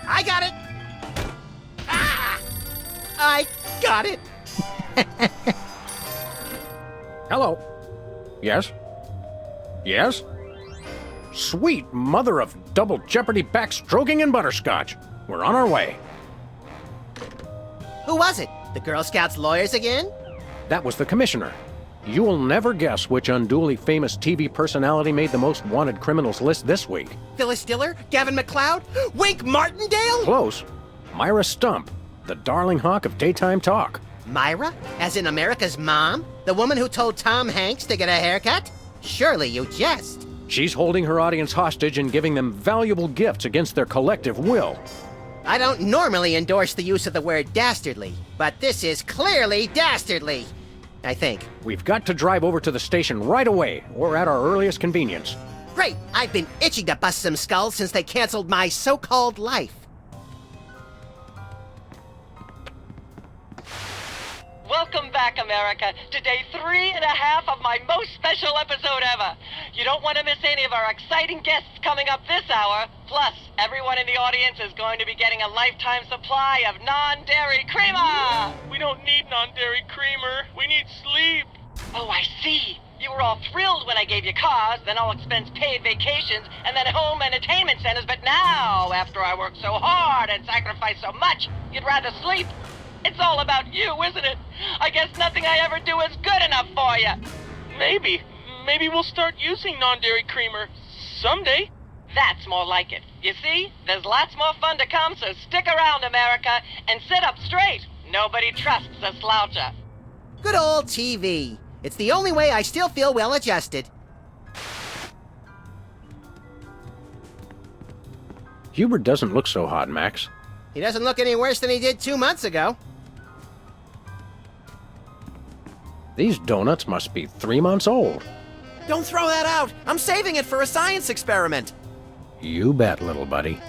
I got it! Ah! I got it! Hello. Yes? Yes? Sweet mother of double jeopardy backstroking and butterscotch. We're on our way. Who was it? The Girl Scouts lawyers again? That was the commissioner. You will never guess which unduly famous TV personality made the most wanted criminals list this week. Phyllis Diller? Gavin McLeod? Wink Martindale? Close. Myra Stump, the darling hawk of daytime talk. Myra? As in America's mom? The woman who told Tom Hanks to get a haircut? Surely you jest. She's holding her audience hostage and giving them valuable gifts against their collective will. I don't normally endorse the use of the word dastardly, but this is clearly dastardly. I think. We've got to drive over to the station right away, or at our earliest convenience. Great! I've been itching to bust some skulls since they canceled my so-called life. Welcome back, America, to day 3.5 of my most special episode ever. You don't want to miss any of our exciting guests coming up this hour. Plus, everyone in the audience is going to be getting a lifetime supply of non-dairy creamer. We don't need non-dairy creamer. We need sleep. Oh, I see. You were all thrilled when I gave you cars, then all-expense-paid vacations, and then home entertainment centers. But now, after I worked so hard and sacrificed so much, you'd rather sleep. It's all about you, isn't it? I guess nothing I ever do is good enough for you. Maybe we'll start using non-dairy creamer someday. That's more like it. You see, there's lots more fun to come, so stick around, America, and sit up straight. Nobody trusts a sloucher. Good old TV. It's the only way I still feel well-adjusted. Hubert doesn't look so hot, Max. He doesn't look any worse than he did 2 months ago. These donuts must be 3 months old. Don't throw that out! I'm saving it for a science experiment! You bet, little buddy.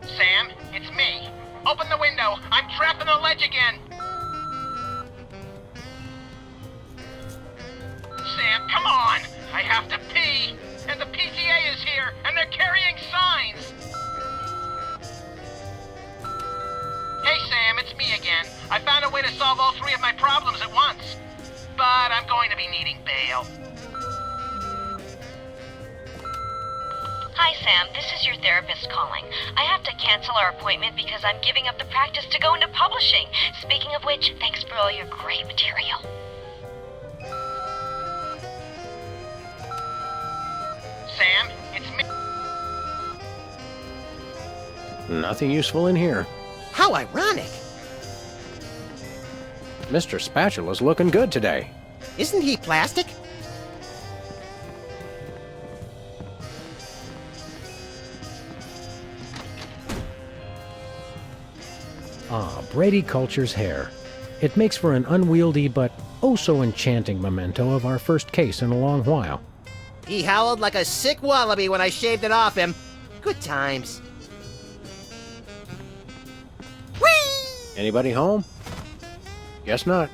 Sam, it's me. Open the window. I'm trapped on the ledge again. Sam, come on. I have to pee. And the PTA is here, and they're carrying signs. Hey, Sam, it's me again. I found a way to solve all 3 of my problems at once. But I'm going to be needing bail. Hi, Sam. This is your therapist calling. I have to cancel our appointment because I'm giving up the practice to go into publishing. Speaking of which, thanks for all your great material. Sam, it's me. Nothing useful in here. How ironic. Mr. Spatula's looking good today. Isn't he plastic? Ah, Brady Culture's hair. It makes for an unwieldy but oh-so-enchanting memento of our first case in a long while. He howled like a sick wallaby when I shaved it off him. Good times. Whee! Anybody home? Guess not.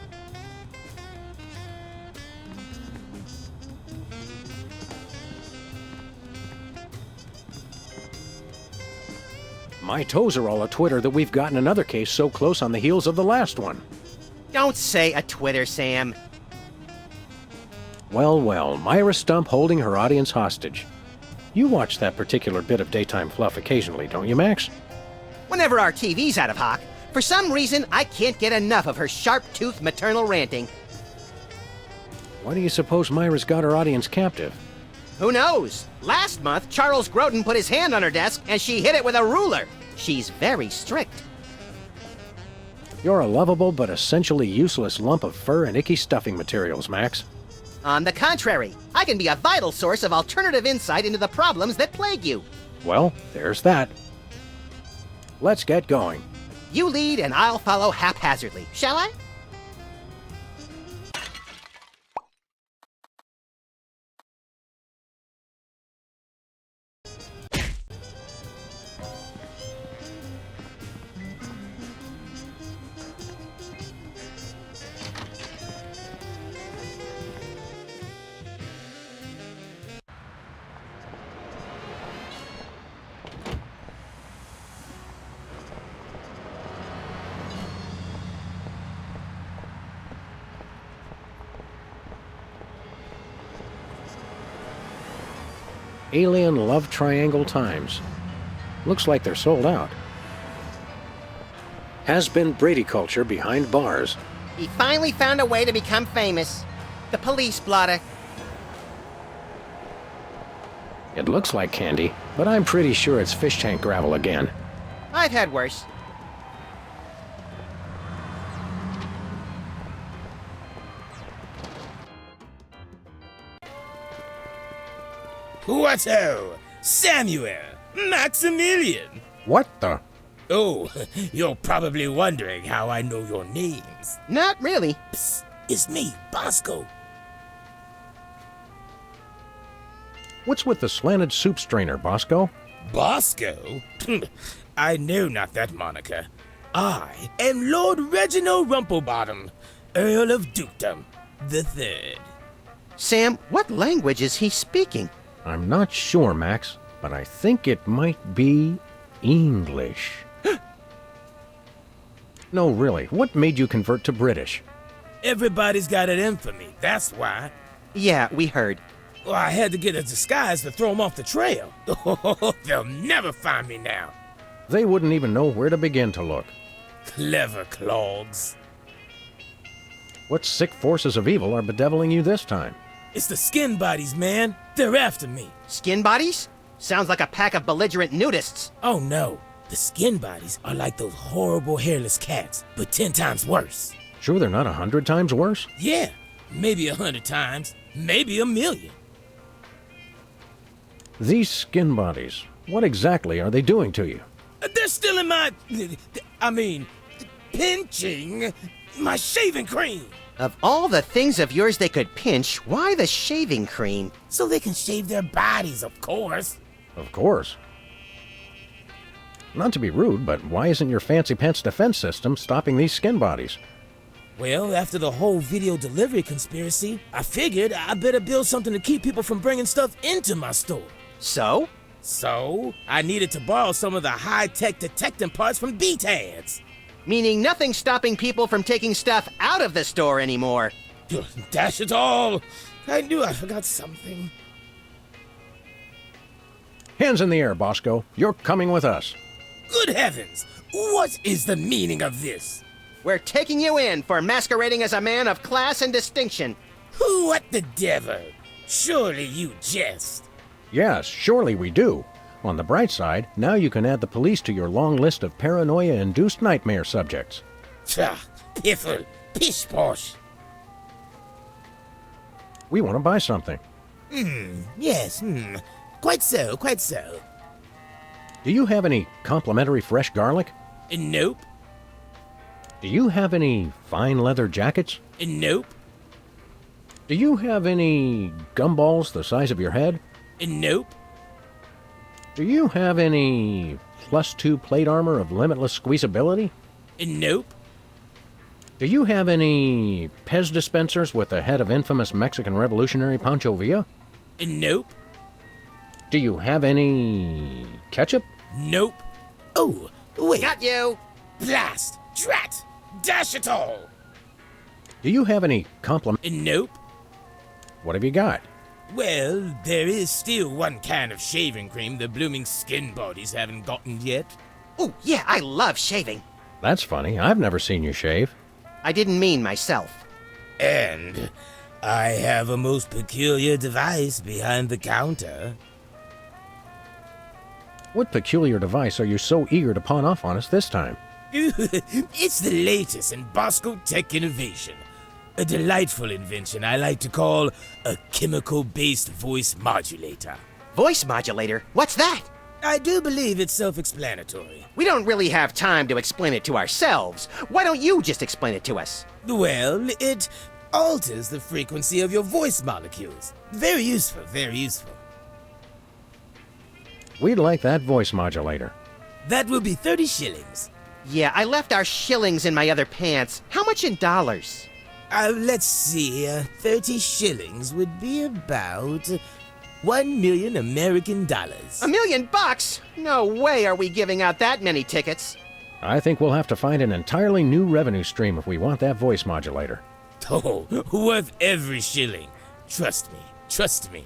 My toes are all a-twitter that we've gotten another case so close on the heels of the last one. Don't say a Twitter, Sam. Well, well, Myra Stump holding her audience hostage. You watch that particular bit of daytime fluff occasionally, don't you, Max? Whenever our TV's out of hock, for some reason I can't get enough of her sharp-toothed maternal ranting. Why do you suppose Myra's got her audience captive? Who knows? Last month, Charles Grodin put his hand on her desk and she hit it with a ruler. She's very strict. You're a lovable but essentially useless lump of fur and icky stuffing materials, Max. On the contrary, I can be a vital source of alternative insight into the problems that plague you. Well, there's that. Let's get going. You lead and I'll follow haphazardly, shall I? Alien Love Triangle Times. Looks like they're sold out. Has been Brady culture behind bars. He finally found a way to become famous. The police blotter. It looks like candy, but I'm pretty sure it's fish tank gravel again. I've had worse. What-o? Samuel! Maximilian! What the? Oh, you're probably wondering how I know your names. Not really. Psst, it's me, Bosco. What's with the slanted soup strainer, Bosco? Bosco? I know not that moniker. I am Lord Reginald Rumplebottom, Earl of Dukedom the Third. Sam, what language is he speaking? I'm not sure, Max, but I think it might be English. No, really, what made you convert to British? Everybody's got it in for me, that's why. Yeah, we heard. Well, I had to get a disguise to throw them off the trail. They'll never find me now. They wouldn't even know where to begin to look. Clever clogs. What sick forces of evil are bedeviling you this time? It's the skin bodies, man. They're after me. Skin bodies? Sounds like a pack of belligerent nudists. Oh no. The skin bodies are like those horrible hairless cats, but 10 times worse. Sure they're not 100 times worse? Yeah, maybe 100 times, maybe 1,000,000. These skin bodies, what exactly are they doing to you? They're still in pinching my shaving cream. Of all the things of yours they could pinch, why the shaving cream? So they can shave their bodies, of course. Of course. Not to be rude, but why isn't your fancy pants defense system stopping these skin bodies? Well, after the whole video delivery conspiracy, I figured I better build something to keep people from bringing stuff into my store. So? So, I needed to borrow some of the high-tech detecting parts from BTADs. Meaning nothing's stopping people from taking stuff out of the store anymore. Dash it all! I knew I forgot something. Hands in the air, Bosco. You're coming with us. Good heavens! What is the meaning of this? We're taking you in for masquerading as a man of class and distinction. What the devil? Surely you jest. Yes, surely we do. On the bright side, now you can add the police to your long list of paranoia-induced nightmare subjects. Tch, piffle, pish-posh. We want to buy something. Yes, quite so, quite so. Do you have any complimentary fresh garlic? Nope. Do you have any fine leather jackets? Nope. Do you have any gumballs the size of your head? Nope. Do you have any +2 plate armor of limitless squeezability? Nope. Do you have any Pez dispensers with the head of infamous Mexican revolutionary Pancho Villa? Nope. Do you have any ketchup? Nope. Oh, wait. Got you! Blast! Drat! Dash it all! Do you have any compliment? Nope. What have you got? Well, there is still one kind of shaving cream the blooming skin bodies haven't gotten yet. Oh, yeah, I love shaving. That's funny. I've never seen you shave. I didn't mean myself. And I have a most peculiar device behind the counter. What peculiar device are you so eager to pawn off on us this time? It's the latest in Bosco tech innovation. A delightful invention I like to call a chemical-based voice modulator. Voice modulator? What's that? I do believe it's self-explanatory. We don't really have time to explain it to ourselves. Why don't you just explain it to us? Well, it alters the frequency of your voice molecules. Very useful, very useful. We'd like that voice modulator. That will be 30 shillings. Yeah, I left our shillings in my other pants. How much in dollars? Let's see. 30 shillings would be about 1 million American dollars. $1 million? No way are we giving out that many tickets. I think we'll have to find an entirely new revenue stream if we want that voice modulator. Oh, worth every shilling. Trust me, trust me.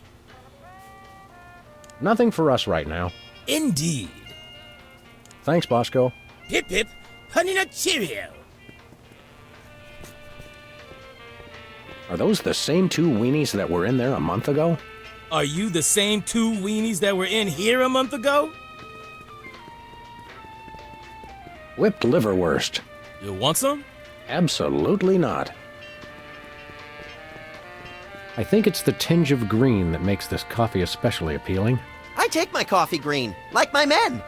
Nothing for us right now. Indeed. Thanks, Bosco. Hip hip, honey nut cheerio. Are those the same two weenies that were in there a month ago? Are you the same two weenies that were in here a month ago? Whipped liverwurst. You want some? Absolutely not. I think it's the tinge of green that makes this coffee especially appealing. I take my coffee green, like my men.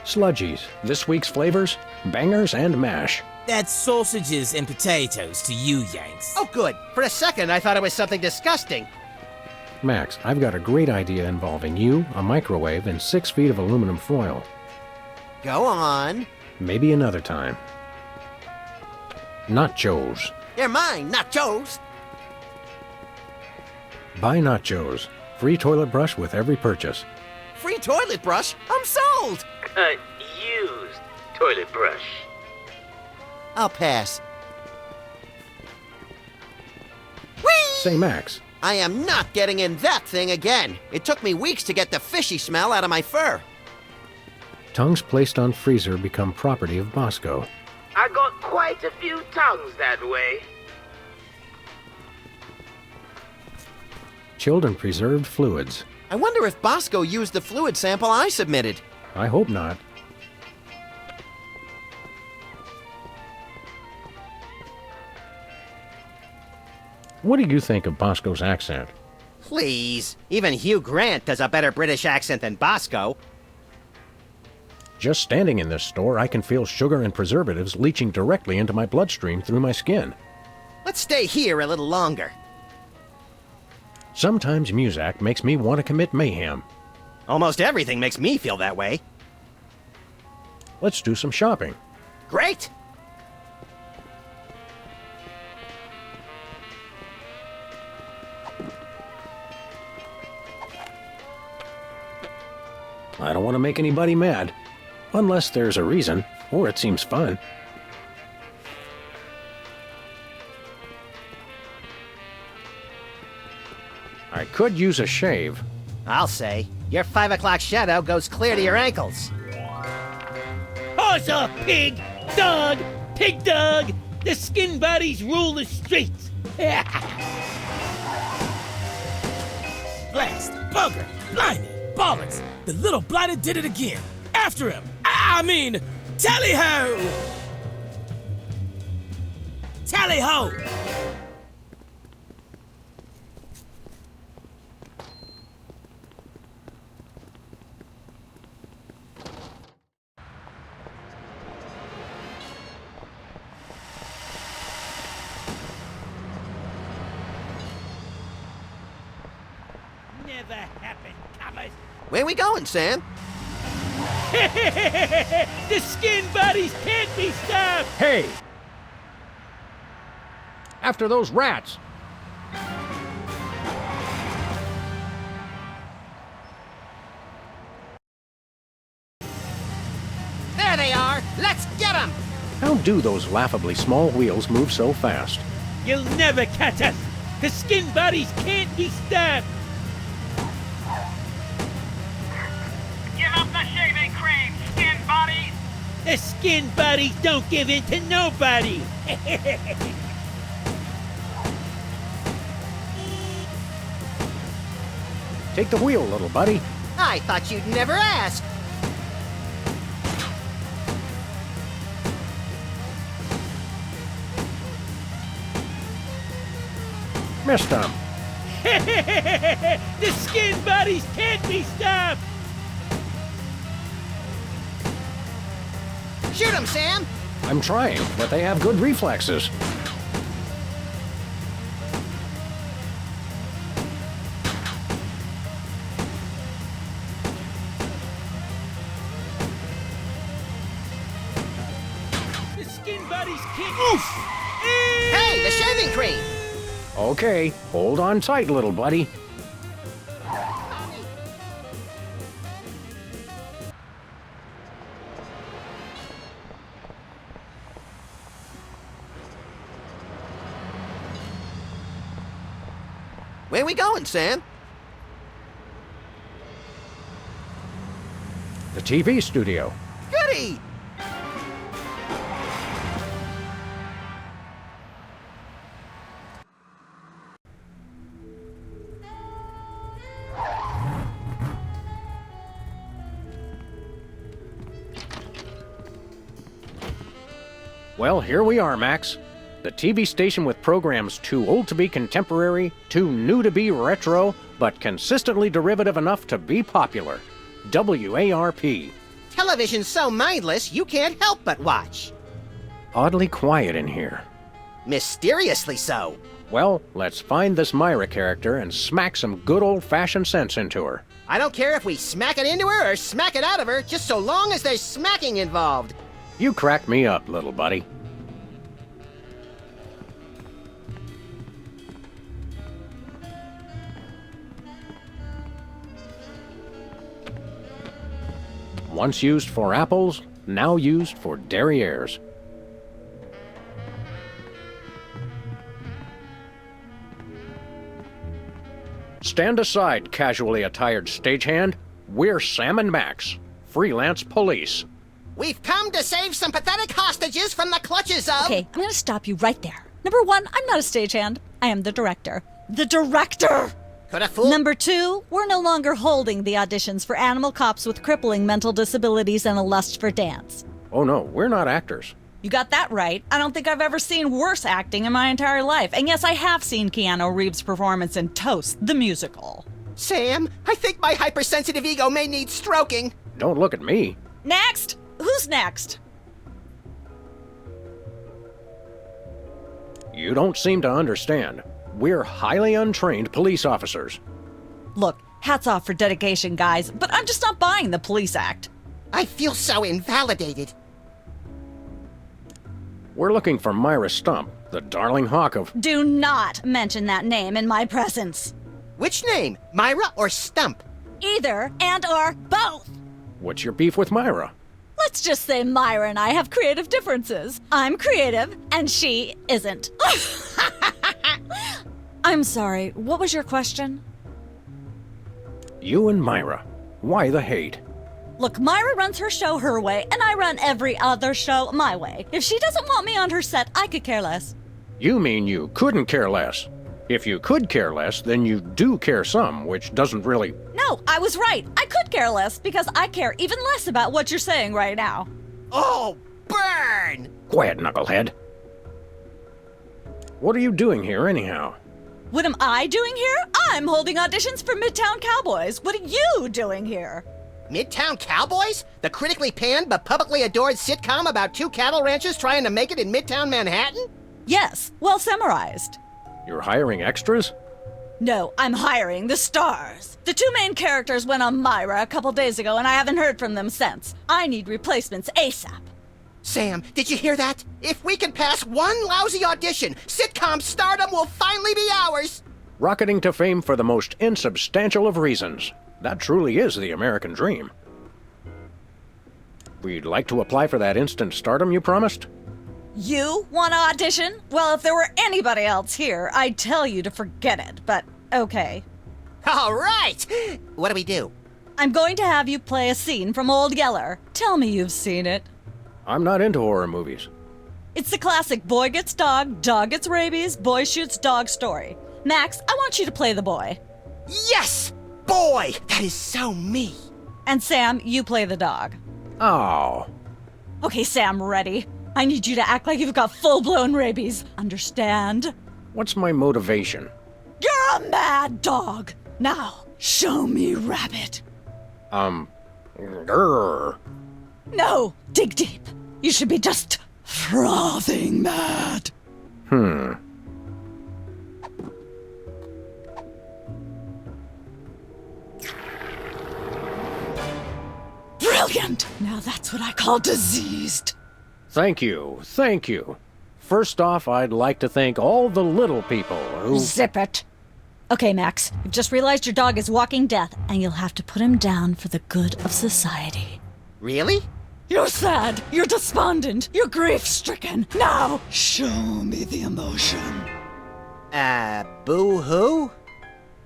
Sludgies, this week's flavors, bangers and mash. That's sausages and potatoes to you, Yanks. Oh, good. For a second, I thought it was something disgusting. Max, I've got a great idea involving you, a microwave, and 6 feet of aluminum foil. Go on. Maybe another time. Nachos. They're mine, not Joe's. Buy nachos. Free toilet brush with every purchase. Free toilet brush? I'm sold. Used toilet brush. I'll pass. Say, Max, I am not getting in that thing again. It took me weeks to get the fishy smell out of my fur. tongues placed on freezer become property of Bosco. I got quite a few tongues that way. Chilled and preserved fluids. I wonder if Bosco used the fluid sample I submitted. I hope not. What do you think of Bosco's accent? Please. Even Hugh Grant does a better British accent than Bosco. Just standing in this store, I can feel sugar and preservatives leaching directly into my bloodstream through my skin. Let's stay here a little longer. Sometimes Muzak makes me want to commit mayhem. Almost everything makes me feel that way. Let's do some shopping. Great! I don't want to make anybody mad. Unless there's a reason, or it seems fun. I could use a shave. I'll say. Your 5 o'clock shadow goes clear to your ankles. Horse or pig, dog, pig dog, the skin bodies rule the streets. Blast, bugger, blimey, bollocks. The little blighter did it again. After him. I mean, tally-ho! Tally-ho! Never happened, comers. Where we going, Sam? The skin bodies can't be stopped. Hey! After those rats! There they are! Let's get them! How do those laughably small wheels move so fast? You'll never catch us! The skin bodies can't be stopped! Give up the shaving cream, skin bodies! The skin bodies don't give in to nobody! Take the wheel, little buddy. I thought you'd never ask. Missed him. The skin bodies can't be stopped! Shoot him, Sam! I'm trying, but they have good reflexes. The skin bodies can't... Oof! Hey, the shaving cream! Okay, hold on tight, little buddy. Where we going, Sam? The TV studio. Goody! Well, here we are, Max. The TV station with programs too old to be contemporary, too new to be retro, but consistently derivative enough to be popular. WARP. Television's so mindless, you can't help but watch. Oddly quiet in here. Mysteriously so. Well, let's find this Myra character and smack some good old-fashioned sense into her. I don't care if we smack it into her or smack it out of her, just so long as there's smacking involved. You crack me up, little buddy. Once used for apples, now used for derrieres. Stand aside, casually attired stagehand. We're Sam and Max, freelance police. We've come to save some pathetic hostages from the clutches of... Okay, I'm gonna stop you right there. Number one, I'm not a stagehand. I am the director. The director! Could a fool... Number two, we're no longer holding the auditions for animal cops with crippling mental disabilities and a lust for dance. Oh no, we're not actors. You got that right. I don't think I've ever seen worse acting in my entire life. And yes, I have seen Keanu Reeves' performance in Toast, the musical. Sam, I think my hypersensitive ego may need stroking. Don't look at me. Next! Who's next? You don't seem to understand. We're highly untrained police officers. Look, hats off for dedication, guys, but I'm just not buying the police act. I feel so invalidated. We're looking for Myra Stump, the darling hawk of... Do not mention that name in my presence. Which name, Myra or Stump? Either and or both. What's your beef with Myra? Let's just say Myra and I have creative differences. I'm creative, and she isn't. I'm sorry, what was your question? You and Myra. Why the hate? Look, Myra runs her show her way, and I run every other show my way. If she doesn't want me on her set, I could care less. You mean you couldn't care less? If you could care less, then you do care some, which doesn't really... No, I was right. I could care less, because I care even less about what you're saying right now. Oh, burn! Quiet, knucklehead. What are you doing here, anyhow? What am I doing here? I'm holding auditions for Midtown Cowboys. What are you doing here? Midtown Cowboys? The critically panned but publicly adored sitcom about two cattle ranchers trying to make it in Midtown Manhattan? Yes, well summarized. You're hiring extras? No, I'm hiring the stars. The two main characters went on Myra a couple days ago, and I haven't heard from them since. I need replacements ASAP. Sam, did you hear that? If we can pass one lousy audition, sitcom stardom will finally be ours! Rocketing to fame for the most insubstantial of reasons. That truly is the American dream. We'd like to apply for that instant stardom you promised. You want to audition? Well, if there were anybody else here, I'd tell you to forget it, but okay. All right! What do we do? I'm going to have you play a scene from Old Yeller. Tell me you've seen it. I'm not into horror movies. It's the classic boy gets dog gets rabies, boy shoots dog story. Max, I want you to play the boy. Yes! Boy! That is so me! And Sam, you play the dog. Oh. Okay, Sam, ready? I need you to act like you've got full-blown rabies. Understand? What's my motivation? You're a mad dog. Now, show me rabbit. Grr. No, dig deep. You should be just frothing mad. Brilliant! Now that's what I call diseased. Thank you. First off, I'd like to thank all the little people who... Zip it. Okay, Max, you've just realized your dog is walking death, and you'll have to put him down for the good of society. Really? You're sad, you're despondent, you're grief-stricken. Now, show me the emotion. Boo-hoo?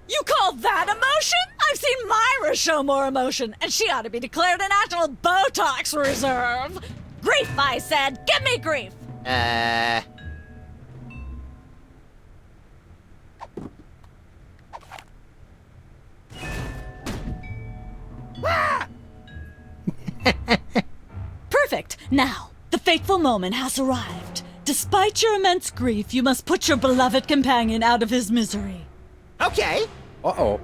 You call that emotion? I've seen Myra show more emotion, and she ought to be declared a national Botox reserve. Grief, I said. Give me grief. Perfect. Now, the fateful moment has arrived. Despite your immense grief, you must put your beloved companion out of his misery. Okay. Uh-oh.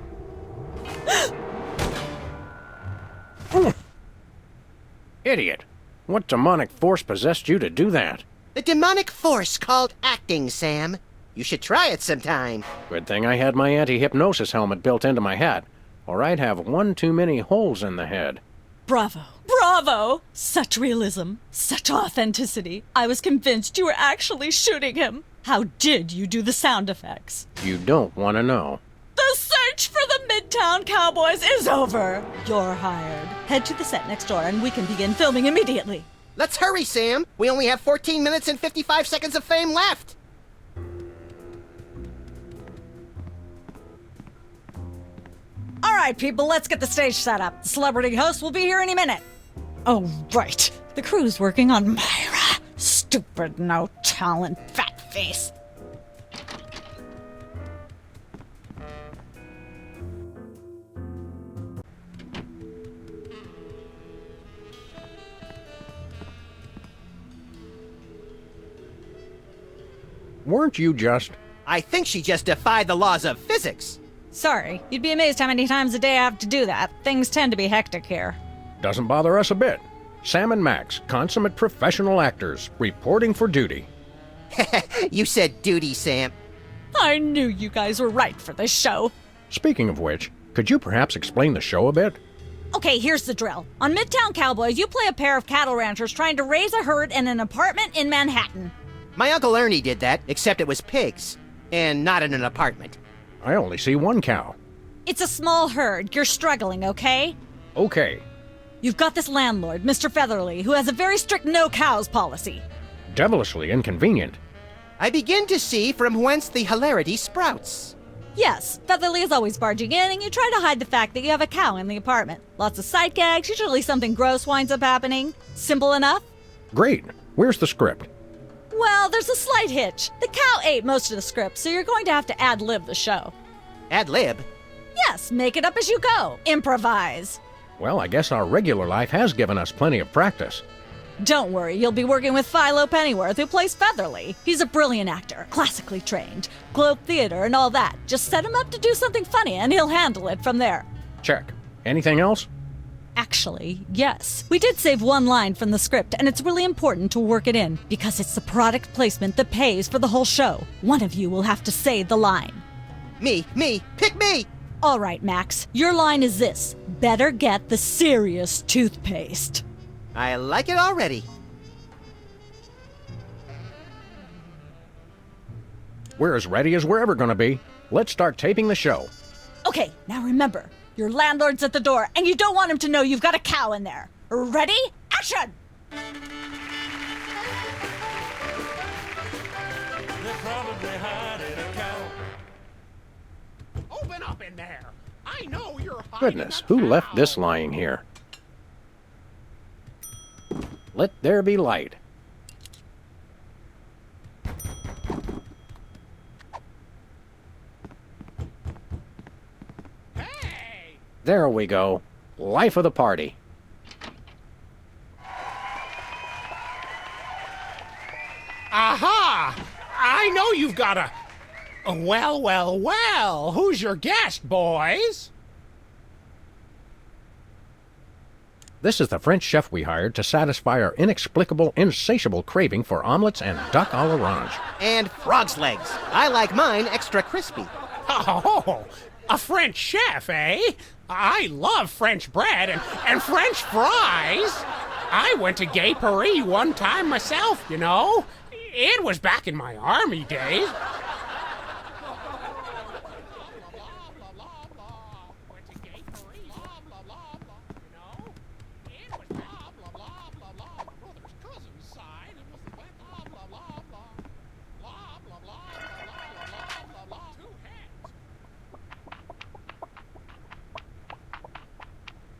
Idiot. What demonic force possessed you to do that? The demonic force called acting, Sam. You should try it sometime. Good thing I had my anti-hypnosis helmet built into my hat, or I'd have one too many holes in the head. Bravo. Bravo! Such realism. Such authenticity. I was convinced you were actually shooting him. How did you do the sound effects? You don't want to know. The search for the Midtown Cowboys is over. You're hired. Head to the set next door and we can begin filming immediately. Let's hurry, Sam. We only have 14 minutes and 55 seconds of fame left. All right, people, let's get the stage set up. The celebrity host will be here any minute. Oh, right. The crew's working on Myra. Stupid, no talent, fat face. Weren't you just... I think she just defied the laws of physics. Sorry, you'd be amazed how many times a day I have to do that. Things tend to be hectic here. Doesn't bother us a bit. Sam and Max, consummate professional actors, reporting for duty. You said duty, Sam. I knew you guys were right for this show. Speaking of which, could you perhaps explain the show a bit? Okay, here's the drill. On Midtown Cowboys, you play a pair of cattle ranchers trying to raise a herd in an apartment in Manhattan. My Uncle Ernie did that, except it was pigs. And not in an apartment. I only see one cow. It's a small herd. You're struggling, okay? Okay. You've got this landlord, Mr. Featherly, who has a very strict no cows policy. Devilishly inconvenient. I begin to see from whence the hilarity sprouts. Yes, Featherly is always barging in, and you try to hide the fact that you have a cow in the apartment. Lots of sight gags, usually something gross winds up happening. Simple enough? Great. Where's the script? Well, there's a slight hitch. The cow ate most of the script, so you're going to have to ad-lib the show. Ad-lib? Yes, make it up as you go. Improvise. Well, I guess our regular life has given us plenty of practice. Don't worry, you'll be working with Philo Pennyworth, who plays Featherly. He's a brilliant actor, classically trained, Globe Theater and all that. Just set him up to do something funny, and he'll handle it from there. Check. Anything else? Actually, yes. We did save one line from the script, and it's really important to work it in, because it's the product placement that pays for the whole show. One of you will have to say the line. Me, pick me! All right, Max, your line is this. Better get the serious toothpaste. I like it already. We're as ready as we're ever gonna be. Let's start taping the show. Okay, now remember, your landlord's at the door, and you don't want him to know you've got a cow in there. Ready? Action! Attention! Open up in there. I know you're hiding. Goodness, who left this lying here? Let there be light. Hey! There we go. Life of the party. Aha! I know you've got a... Well, well, well. Who's your guest, boys? This is the French chef we hired to satisfy our inexplicable, insatiable craving for omelets and duck à l'orange. And frog's legs. I like mine extra crispy. Oh, a French chef, eh? I love French bread and French fries. I went to Gay Paris one time myself, you know. It was back in my army days.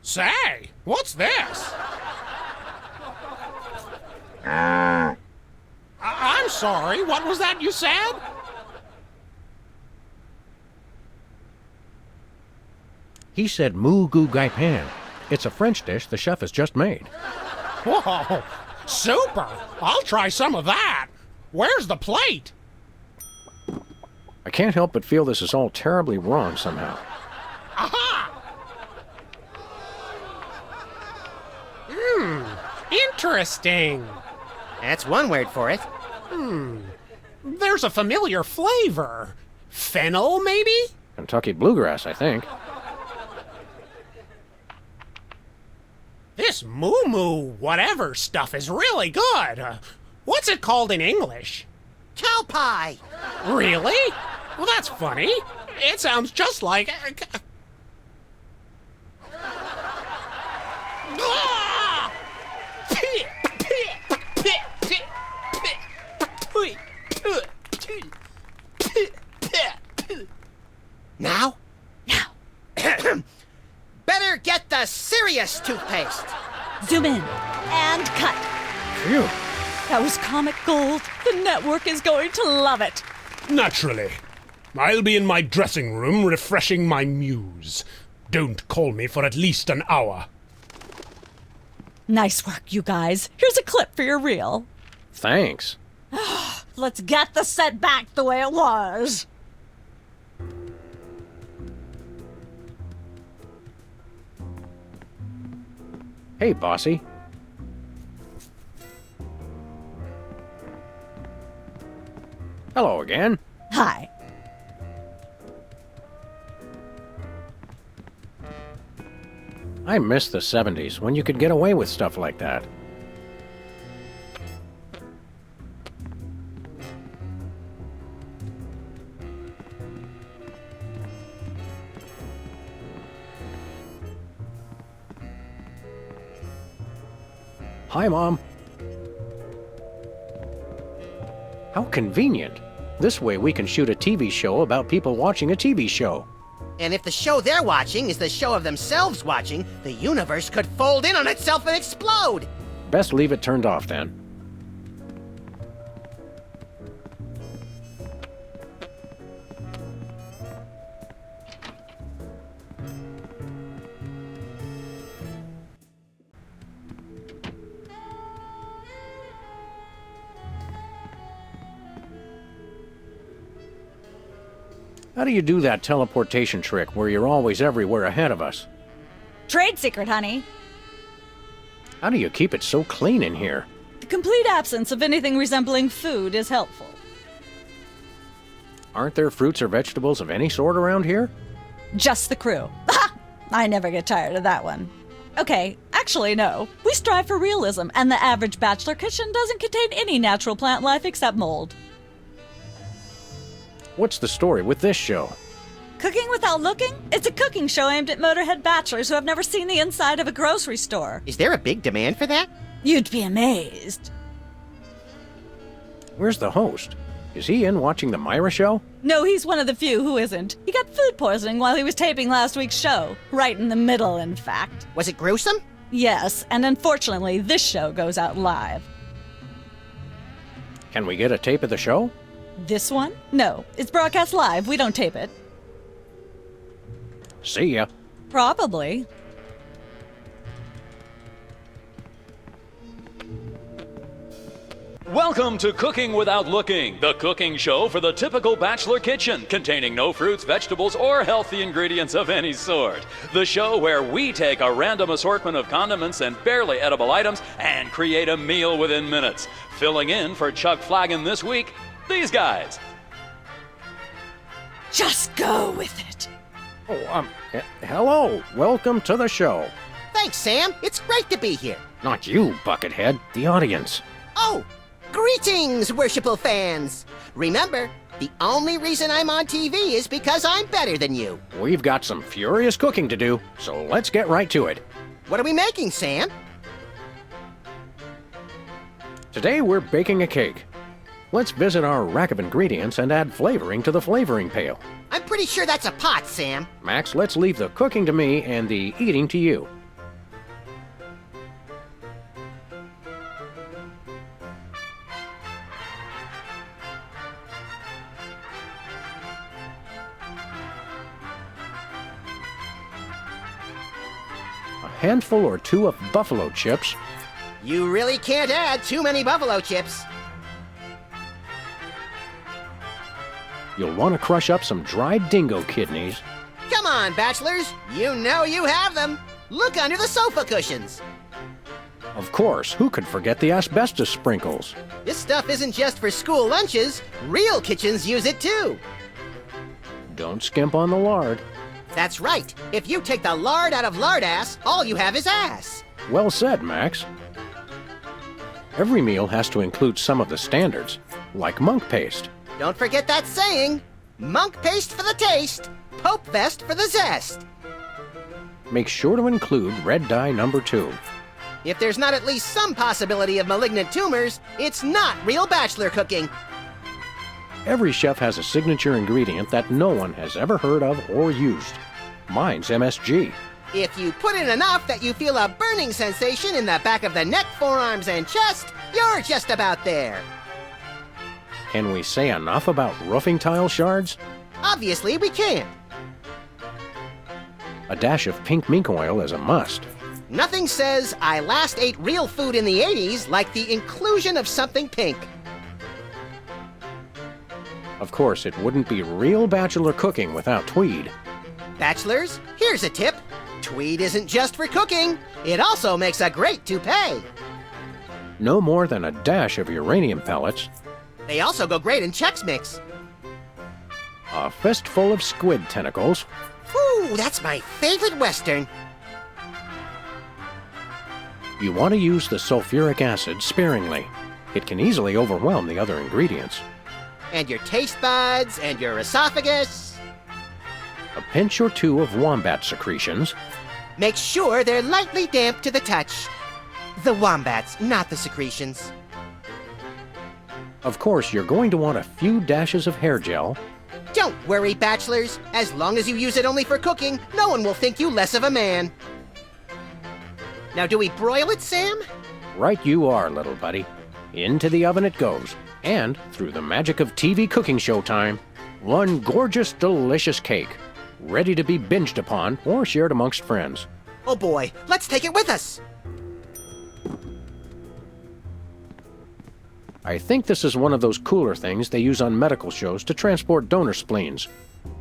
Say, what's this? I'm sorry, what was that you said? He said moo goo gai pan. It's a French dish the chef has just made. Whoa, super! I'll try some of that. Where's the plate? I can't help but feel this is all terribly wrong somehow. Aha! Interesting. That's one word for it. There's a familiar flavor. Fennel, maybe? Kentucky bluegrass, I think. This moo-moo whatever stuff is really good. What's it called in English? Cow pie. Really? Well, that's funny. It sounds just like... Ah! Now? Now. Better get the serious toothpaste. Zoom in and cut. Phew. That was comic gold. The network is going to love it. Naturally. I'll be in my dressing room refreshing my muse. Don't call me for at least an hour. Nice work, you guys. Here's a clip for your reel. Thanks. Let's get the set back the way it was. Hey, bossy. Hello again. Hi. I miss the 70s, when you could get away with stuff like that. Hi, Mom. How convenient. This way we can shoot a TV show about people watching a TV show. And if the show they're watching is the show of themselves watching, the universe could fold in on itself and explode. Best leave it turned off then. How do you do that teleportation trick where you're always everywhere ahead of us? Trade secret, honey. How do you keep it so clean in here? The complete absence of anything resembling food is helpful. Aren't there fruits or vegetables of any sort around here? Just the crew. I never get tired of that one. Okay, actually, no. We strive for realism, and the average bachelor kitchen doesn't contain any natural plant life except mold. What's the story with this show? Cooking Without Looking? It's a cooking show aimed at motorhead bachelors who have never seen the inside of a grocery store. Is there a big demand for that? You'd be amazed. Where's the host? Is he in watching the Myra show? No, he's one of the few who isn't. He got food poisoning while he was taping last week's show. Right in the middle, in fact. Was it gruesome? Yes, and unfortunately, this show goes out live. Can we get a tape of the show? This one? No, it's broadcast live. We don't tape it. See ya. Probably. Welcome to Cooking Without Looking, the cooking show for the typical bachelor kitchen, containing no fruits, vegetables, or healthy ingredients of any sort. The show where we take a random assortment of condiments and barely edible items and create a meal within minutes. Filling in for Chuck Flagon this week, these guys. Just go with it. Oh, hello. Welcome to the show. Thanks, Sam. It's great to be here. Not you, Buckethead. The audience. Oh, greetings, worshipful fans. Remember, the only reason I'm on TV is because I'm better than you. We've got some furious cooking to do, so let's get right to it. What are we making, Sam? Today we're baking a cake. Let's visit our rack of ingredients and add flavoring to the flavoring pail. I'm pretty sure that's a pot, Sam. Max, let's leave the cooking to me and the eating to you. A handful or two of buffalo chips. You really can't add too many buffalo chips. You'll want to crush up some dried dingo kidneys. Come on, bachelors. You know you have them. Look under the sofa cushions. Of course, who could forget the asbestos sprinkles? This stuff isn't just for school lunches. Real kitchens use it too. Don't skimp on the lard. That's right. If you take the lard out of lardass, all you have is ass. Well said, Max. Every meal has to include some of the standards, like monk paste. Don't forget that saying. Monk paste for the taste, Pope vest for the zest. Make sure to include red dye number 2. If there's not at least some possibility of malignant tumors, it's not real bachelor cooking. Every chef has a signature ingredient that no one has ever heard of or used. Mine's MSG. If you put in enough that you feel a burning sensation in the back of the neck, forearms, and chest, you're just about there. Can we say enough about roofing tile shards? Obviously, we can't. A dash of pink mink oil is a must. Nothing says I last ate real food in the 80s like the inclusion of something pink. Of course, it wouldn't be real bachelor cooking without tweed. Bachelors, here's a tip. Tweed isn't just for cooking. It also makes a great toupee. No more than a dash of uranium pellets. They also go great in Chex Mix. A fistful of squid tentacles. Ooh, that's my favorite Western. You want to use the sulfuric acid sparingly. It can easily overwhelm the other ingredients. And your taste buds, and your esophagus. A pinch or two of wombat secretions. Make sure they're lightly damp to the touch. The wombats, not the secretions. Of course, you're going to want a few dashes of hair gel. Don't worry, bachelors. As long as you use it only for cooking, no one will think you less of a man. Now, do we broil it, Sam? Right you are, little buddy. Into the oven it goes. And, through the magic of TV cooking show time, one gorgeous, delicious cake, ready to be binged upon or shared amongst friends. Oh boy, let's take it with us! I think this is one of those cooler things they use on medical shows to transport donor spleens.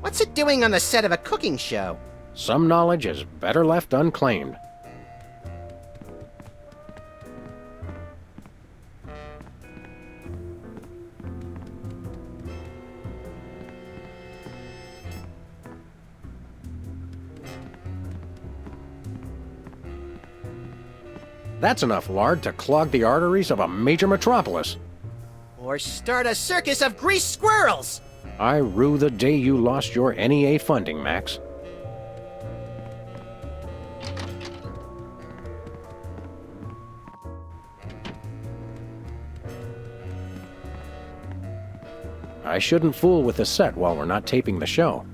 What's it doing on the set of a cooking show? Some knowledge is better left unclaimed. That's enough lard to clog the arteries of a major metropolis. Or start a circus of greased squirrels! I rue the day you lost your NEA funding, Max. I shouldn't fool with the set while we're not taping the show.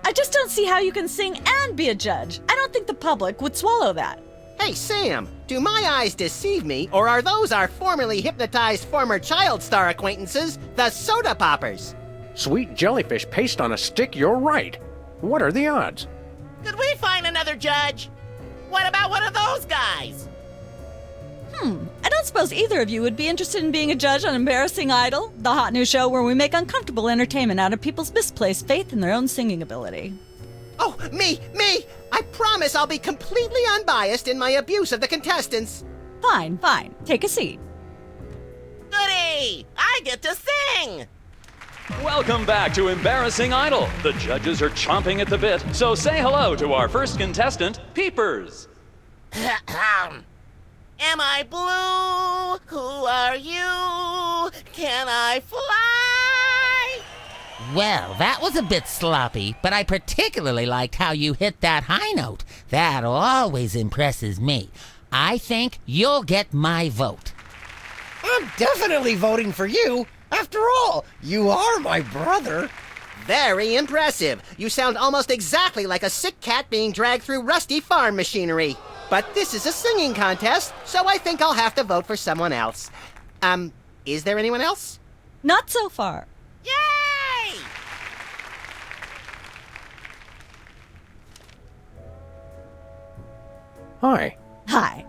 I just don't see how you can sing and be a judge. I don't think the public would swallow that. Hey, Sam, do my eyes deceive me, or are those our formerly hypnotized former child star acquaintances, the Soda Poppers? Sweet jellyfish paste on a stick, you're right. What are the odds? Could we find another judge? What about one of those guys? I don't suppose either of you would be interested in being a judge on Embarrassing Idol, the hot new show where we make uncomfortable entertainment out of people's misplaced faith in their own singing ability. Oh, me! I promise I'll be completely unbiased in my abuse of the contestants. Fine. Take a seat. Goody! I get to sing! Welcome back to Embarrassing Idol. The judges are chomping at the bit, so say hello to our first contestant, Peepers. Am I blue? Who are you? Can I fly? Well, that was a bit sloppy, but I particularly liked how you hit that high note. That always impresses me. I think you'll get my vote. I'm definitely voting for you. After all, you are my brother. Very impressive. You sound almost exactly like a sick cat being dragged through rusty farm machinery. But this is a singing contest, so I think I'll have to vote for someone else. Is there anyone else? Not so far. Yay! Hi. Hi.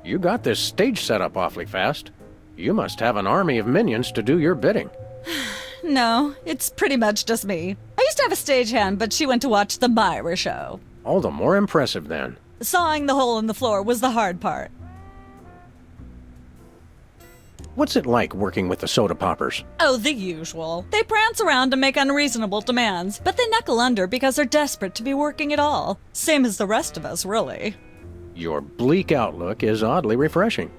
You got this stage set up awfully fast. You must have an army of minions to do your bidding. No, it's pretty much just me. I used to have a stagehand, but she went to watch the Myra show. All the more impressive then. Sawing the hole in the floor was the hard part. What's it like working with the Soda Poppers? Oh, the usual. They prance around and make unreasonable demands, but they knuckle under because they're desperate to be working at all. Same as the rest of us, really. Your bleak outlook is oddly refreshing.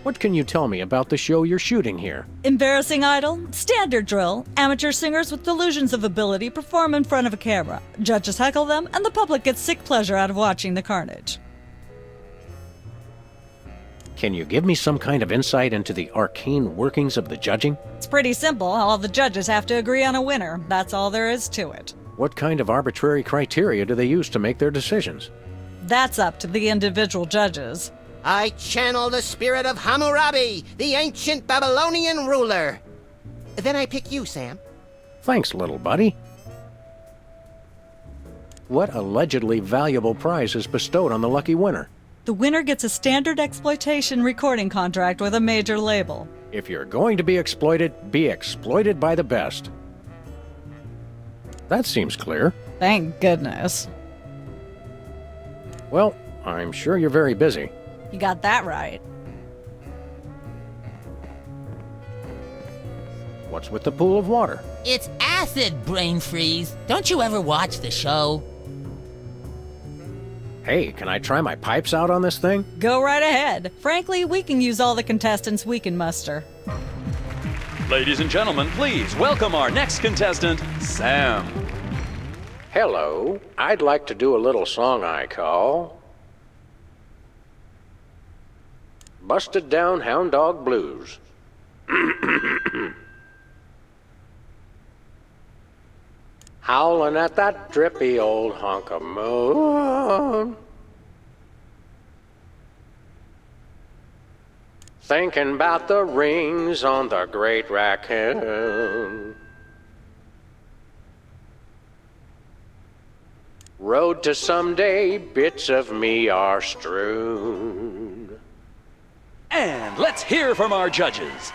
What can you tell me about the show you're shooting here? Embarrassing Idol, standard drill. Amateur singers with delusions of ability perform in front of a camera. Judges heckle them, and the public gets sick pleasure out of watching the carnage. Can you give me some kind of insight into the arcane workings of the judging? It's pretty simple. All the judges have to agree on a winner. That's all there is to it. What kind of arbitrary criteria do they use to make their decisions? That's up to the individual judges. I channel the spirit of Hammurabi, the ancient Babylonian ruler. Then I pick you, Sam. Thanks, little buddy. What allegedly valuable prize is bestowed on the lucky winner? The winner gets a standard exploitation recording contract with a major label. If you're going to be exploited by the best. That seems clear. Thank goodness. Well, I'm sure you're very busy. You got that right. What's with the pool of water? It's acid, brain freeze. Don't you ever watch the show? Hey, can I try my pipes out on this thing? Go right ahead. Frankly, we can use all the contestants we can muster. Ladies and gentlemen, please welcome our next contestant, Sam. Hello. I'd like to do a little song I call Busted Down Hound Dog Blues. Howling at that drippy old hunk of moon. Thinking about the rings on the great raccoon. Road to someday, bits of me are strewn. And let's hear from our judges.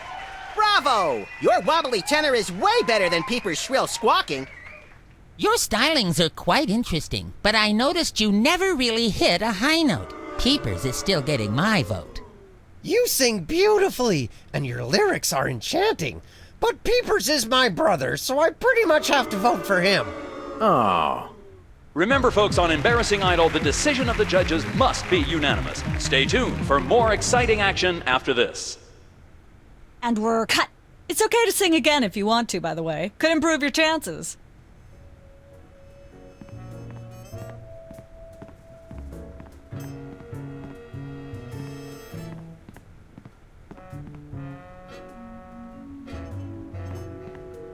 Bravo! Your wobbly tenor is way better than Peeper's shrill squawking. Your stylings are quite interesting, but I noticed you never really hit a high note. Peepers is still getting my vote. You sing beautifully, and your lyrics are enchanting. But Peepers is my brother, so I pretty much have to vote for him. Oh. Remember, folks, on Embarrassing Idol, the decision of the judges must be unanimous. Stay tuned for more exciting action after this. And we're cut. It's okay to sing again if you want to, by the way. Could improve your chances.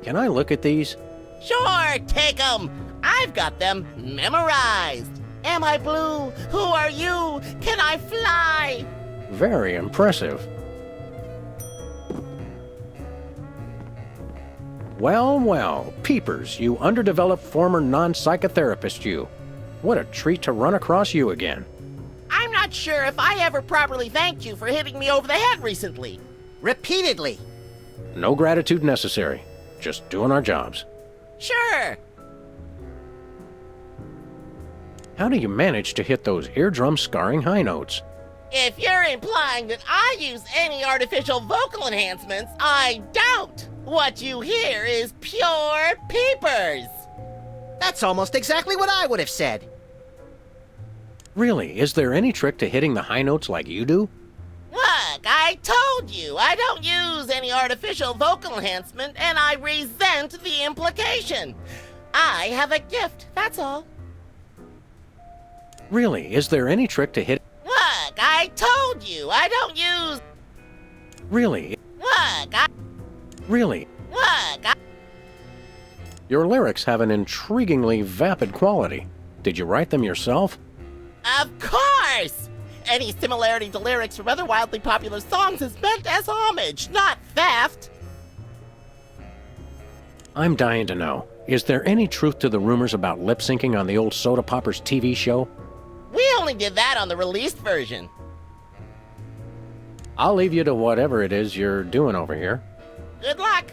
Can I look at these? Sure, take 'em. I've got them memorized. Am I blue? Who are you? Can I fly? Very impressive. Well, well, Peepers, you underdeveloped former non-psychotherapist you. What a treat to run across you again. I'm not sure if I ever properly thanked you for hitting me over the head recently. Repeatedly. No gratitude necessary. Just doing our jobs. Sure. How do you manage to hit those eardrum-scarring high notes? If you're implying that I use any artificial vocal enhancements, I don't. What you hear is pure peepers. That's almost exactly what I would have said. Really, is there any trick to hitting the high notes like you do? Look, I told you I don't use any artificial vocal enhancement, and I resent the implication. I have a gift, that's all. Really, is there any trick to hit... Look, I told you I don't use... Really? Look, Really? Look, Your lyrics have an intriguingly vapid quality. Did you write them yourself? Of course! Any similarity to lyrics from other wildly popular songs is meant as homage, not theft. I'm dying to know. Is there any truth to the rumors about lip-syncing on the old Soda Poppers TV show? We only did that on the released version. I'll leave you to whatever it is you're doing over here. Good luck.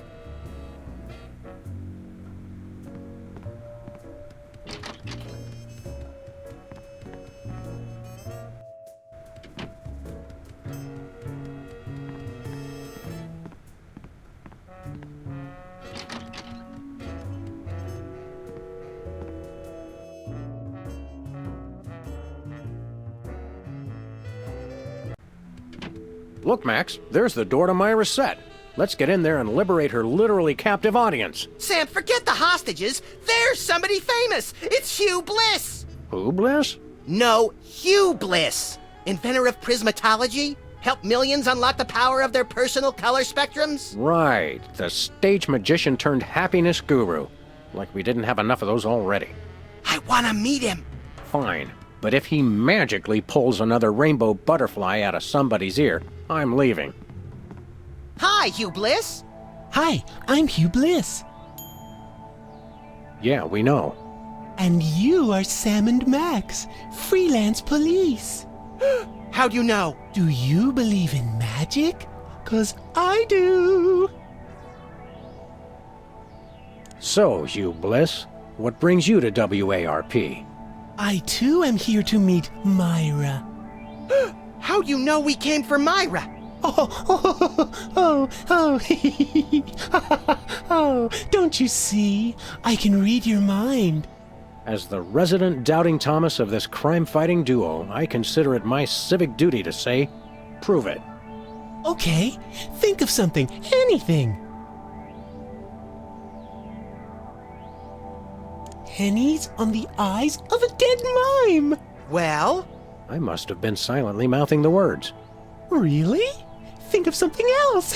Look, Max, there's the door to Myra's set. Let's get in there and liberate her literally captive audience. Sam, forget the hostages. There's somebody famous. It's Hugh Bliss. Who, Bliss? No, Hugh Bliss. Inventor of prismatology. Helped millions unlock the power of their personal color spectrums. Right, the stage magician turned happiness guru. Like we didn't have enough of those already. I want to meet him. Fine, but if he magically pulls another rainbow butterfly out of somebody's ear, I'm leaving. Hi, Hugh Bliss. Hi, I'm Hugh Bliss. Yeah, we know. And you are Sam and Max, freelance police. How'd you know? Do you believe in magic? 'Cause I do. So, Hugh Bliss, what brings you to WARP? I too am here to meet Myra. How'd you know we came for Myra? Oh, don't you see? I can read your mind. As the resident doubting Thomas of this crime-fighting duo, I consider it my civic duty to say, prove it. Okay, think of something, anything. Pennies on the eyes of a dead mime. Well? I must have been silently mouthing the words. Really? Think of something else.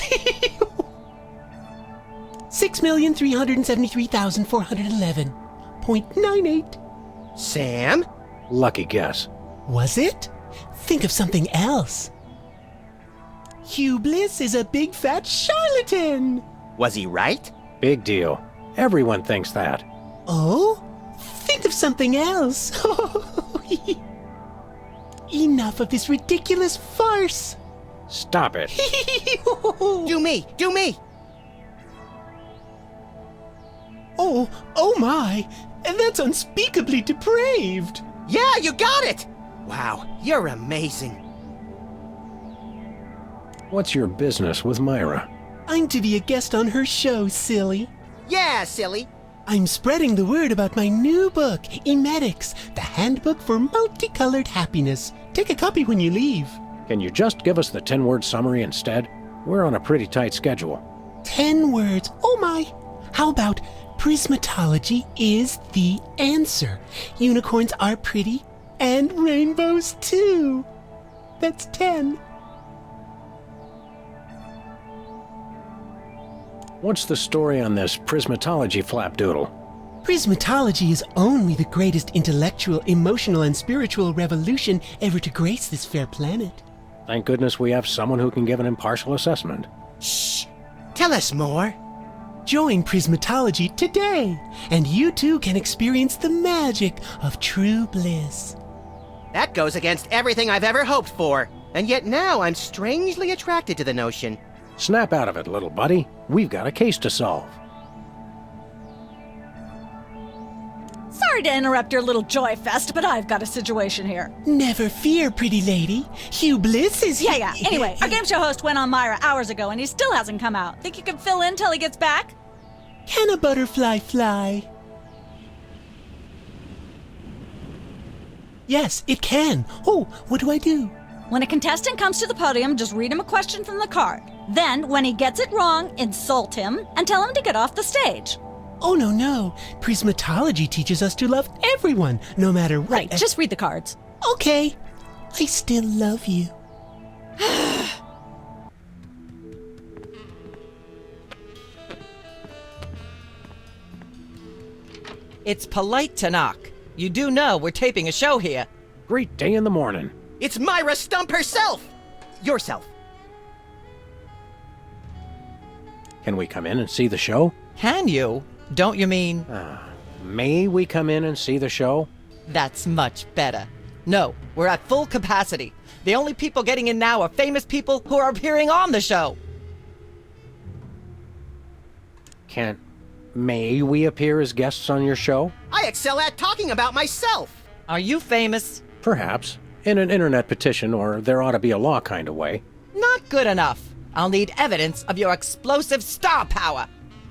6,373,411.98. Sam? Lucky guess. Was it? Think of something else. Hugh Bliss is a big fat charlatan. Was he right? Big deal. Everyone thinks that. Oh? Think of something else. Enough of this ridiculous farce. Stop it. Do me! Do me! Oh my! That's unspeakably depraved! Yeah, you got it! Wow, you're amazing. What's your business with Myra? I'm to be a guest on her show, silly. Yeah, silly. I'm spreading the word about my new book, Emetics, the Handbook for Multicolored Happiness. Take a copy when you leave. Can you just give us the 10-word summary instead? We're on a pretty tight schedule. 10 words. Oh my! How about prismatology is the answer? Unicorns are pretty, and rainbows too. That's 10. What's the story on this prismatology flapdoodle? Prismatology is only the greatest intellectual, emotional, and spiritual revolution ever to grace this fair planet. Thank goodness we have someone who can give an impartial assessment. Shh! Tell us more. Join Prismatology today, and you too can experience the magic of true bliss. That goes against everything I've ever hoped for, and yet now I'm strangely attracted to the notion. Snap out of it, little buddy. We've got a case to solve. Sorry to interrupt your little joy fest, but I've got a situation here. Never fear, pretty lady. Hugh Bliss is here. Yeah. Anyway, our game show host went on Myra hours ago, and he still hasn't come out. Think you can fill in till he gets back? Can a butterfly fly? Yes, it can. Oh, what do I do? When a contestant comes to the podium, just read him a question from the card. Then, when he gets it wrong, insult him and tell him to get off the stage. Oh, no. Prismatology teaches us to love everyone, no matter what. Right, just read the cards. Okay. I still love you. It's polite to knock. You do know we're taping a show here. Great day in the morning. It's Myra Stump herself! Yourself. Can we come in and see the show? Can you? Don't you mean... May we come in and see the show? That's much better. No, we're at full capacity. The only people getting in now are famous people who are appearing on the show. May we appear as guests on your show? I excel at talking about myself! Are you famous? Perhaps. In an internet petition, or there ought to be a law kind of way. Not good enough. I'll need evidence of your explosive star power.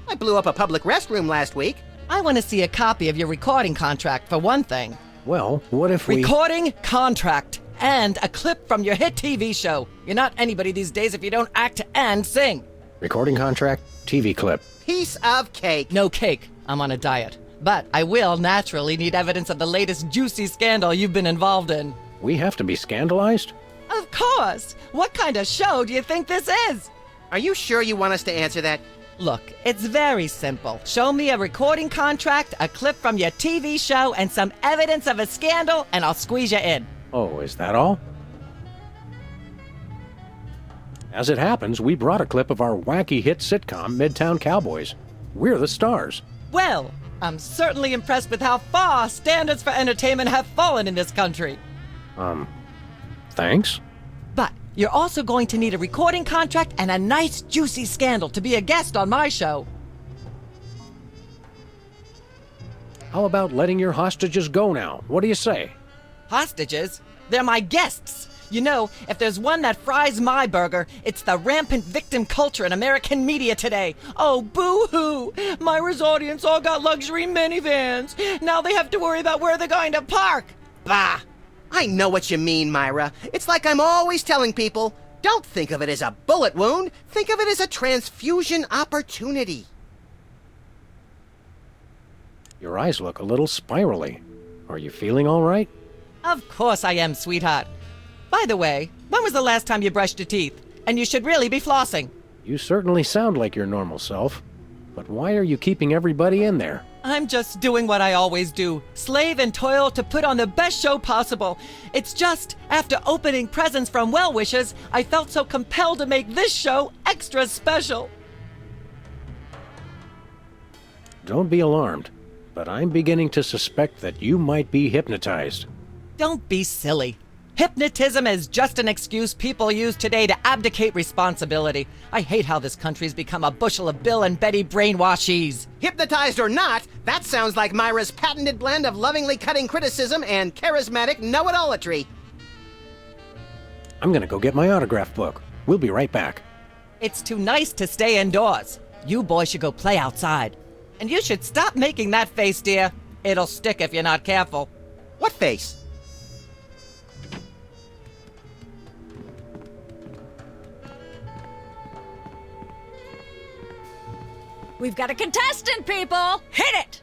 I blew up a public restroom last week. I want to see a copy of your recording contract, for one thing. Well, what if we... Recording contract and a clip from your hit TV show. You're not anybody these days if you don't act and sing. Recording contract, TV clip. Piece of cake. No cake. I'm on a diet. But I will naturally need evidence of the latest juicy scandal you've been involved in. We have to be scandalized? Of course! What kind of show do you think this is? Are you sure you want us to answer that? Look, it's very simple. Show me a recording contract, a clip from your TV show, and some evidence of a scandal, and I'll squeeze you in. Oh, is that all? As it happens, we brought a clip of our wacky hit sitcom, Midtown Cowboys. We're the stars. Well, I'm certainly impressed with how far standards for entertainment have fallen in this country. Thanks? But you're also going to need a recording contract and a nice juicy scandal to be a guest on my show. How about letting your hostages go now? What do you say? Hostages? They're my guests. You know, if there's one that fries my burger, it's the rampant victim culture in American media today. Oh, boo-hoo! Myra's audience all got luxury minivans. Now they have to worry about where they're going to park. Bah! I know what you mean, Myra. It's like I'm always telling people, don't think of it as a bullet wound. Think of it as a transfusion opportunity. Your eyes look a little spirally. Are you feeling all right? Of course I am, sweetheart. By the way, when was the last time you brushed your teeth? And you should really be flossing. You certainly sound like your normal self. But why are you keeping everybody in there? I'm just doing what I always do. Slave and toil to put on the best show possible. It's just, after opening presents from well-wishers, I felt so compelled to make this show extra special. Don't be alarmed, but I'm beginning to suspect that you might be hypnotized. Don't be silly. Hypnotism is just an excuse people use today to abdicate responsibility. I hate how this country's become a bushel of Bill and Betty brainwashies. Hypnotized or not, that sounds like Myra's patented blend of lovingly cutting criticism and charismatic know-it-allatry. I'm gonna go get my autograph book. We'll be right back. It's too nice to stay indoors. You boys should go play outside. And you should stop making that face, dear. It'll stick if you're not careful. What face? We've got a contestant, people! Hit it!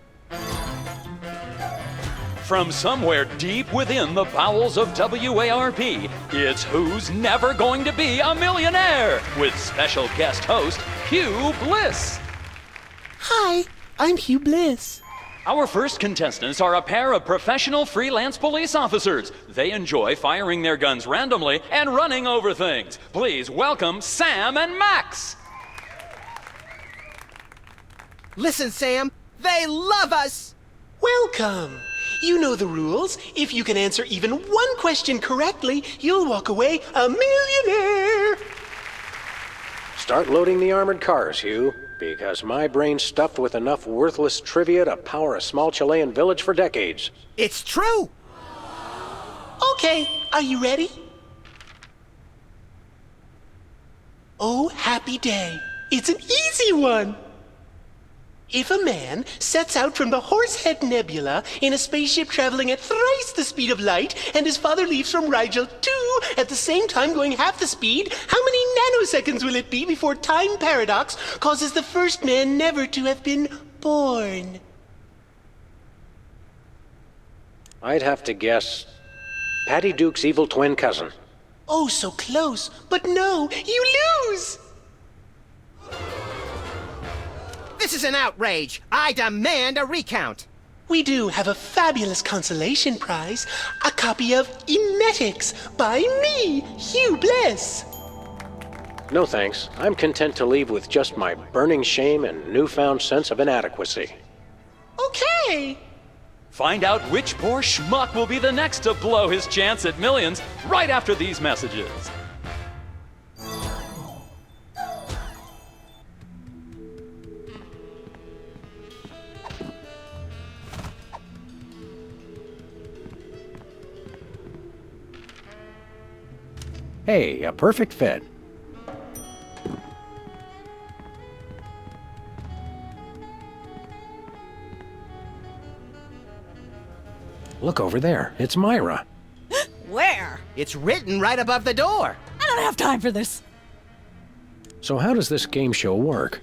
From somewhere deep within the bowels of WARP, it's Who's Never Going to Be a Millionaire? With special guest host, Hugh Bliss. Hi, I'm Hugh Bliss. Our first contestants are a pair of professional freelance police officers. They enjoy firing their guns randomly and running over things. Please welcome Sam and Max. Listen, Sam, they love us! Welcome. You know the rules. If you can answer even one question correctly, you'll walk away a millionaire. Start loading the armored cars, Hugh, because my brain's stuffed with enough worthless trivia to power a small Chilean village for decades. It's true! Okay, are you ready? Oh, happy day. It's an easy one. If a man sets out from the Horsehead Nebula in a spaceship traveling at thrice the speed of light, and his father leaves from Rigel too at the same time going half the speed, how many nanoseconds will it be before time paradox causes the first man never to have been born? I'd have to guess Patty Duke's evil twin cousin. Oh, so close, but no, you lose! This is an outrage. I demand a recount. We do have a fabulous consolation prize, a copy of Emetics by me, Hugh Bliss. No thanks. I'm content to leave with just my burning shame and newfound sense of inadequacy. Okay. Find out which poor schmuck will be the next to blow his chance at millions right after these messages. Hey, a perfect fit. Look over there. It's Myra. Where? It's written right above the door. I don't have time for this. So how does this game show work?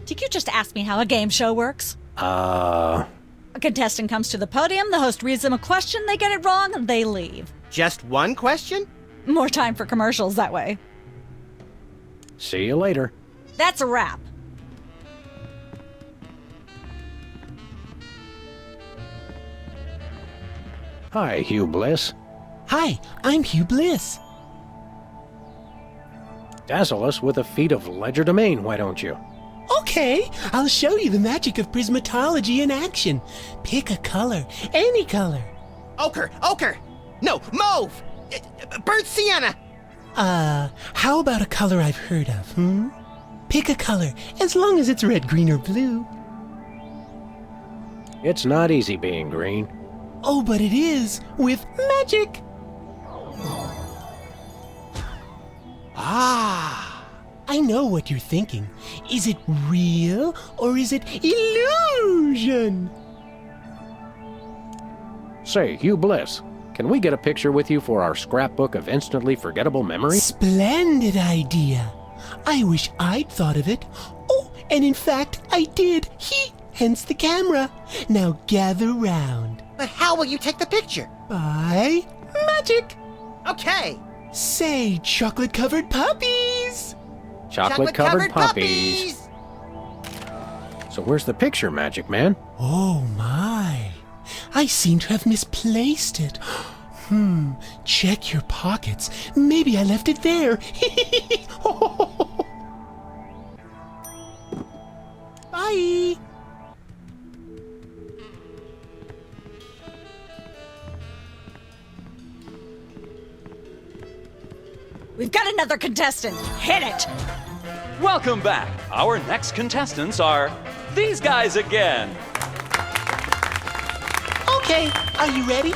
Did you just ask me how a game show works? A contestant comes to the podium, the host reads them a question, they get it wrong, and they leave. Just one question? More time for commercials that way. See you later. That's a wrap. Hi, Hugh Bliss. Hi, I'm Hugh Bliss. Dazzle us with a feat of legerdemain, why don't you? Okay, I'll show you the magic of prismatology in action. Pick a color, any color. Ochre! No, mauve! Burnt sienna! How about a color I've heard of, Pick a color, as long as it's red, green, or blue. It's not easy being green. Oh, but it is, with magic! I know what you're thinking. Is it real, or is it illusion? Say, Hugh Bliss, can we get a picture with you for our scrapbook of instantly forgettable memories? Splendid idea. I wish I'd thought of it. Oh, and in fact, I did. Hence the camera. Now gather round. But how will you take the picture? By magic. Okay. Say, chocolate-covered puppies. Chocolate-covered puppies. So where's the picture, Magic Man? Oh, my. I seem to have misplaced it. Check your pockets. Maybe I left it there. Bye. We've got another contestant. Hit it. Welcome back. Our next contestants are these guys again. Okay, are you ready?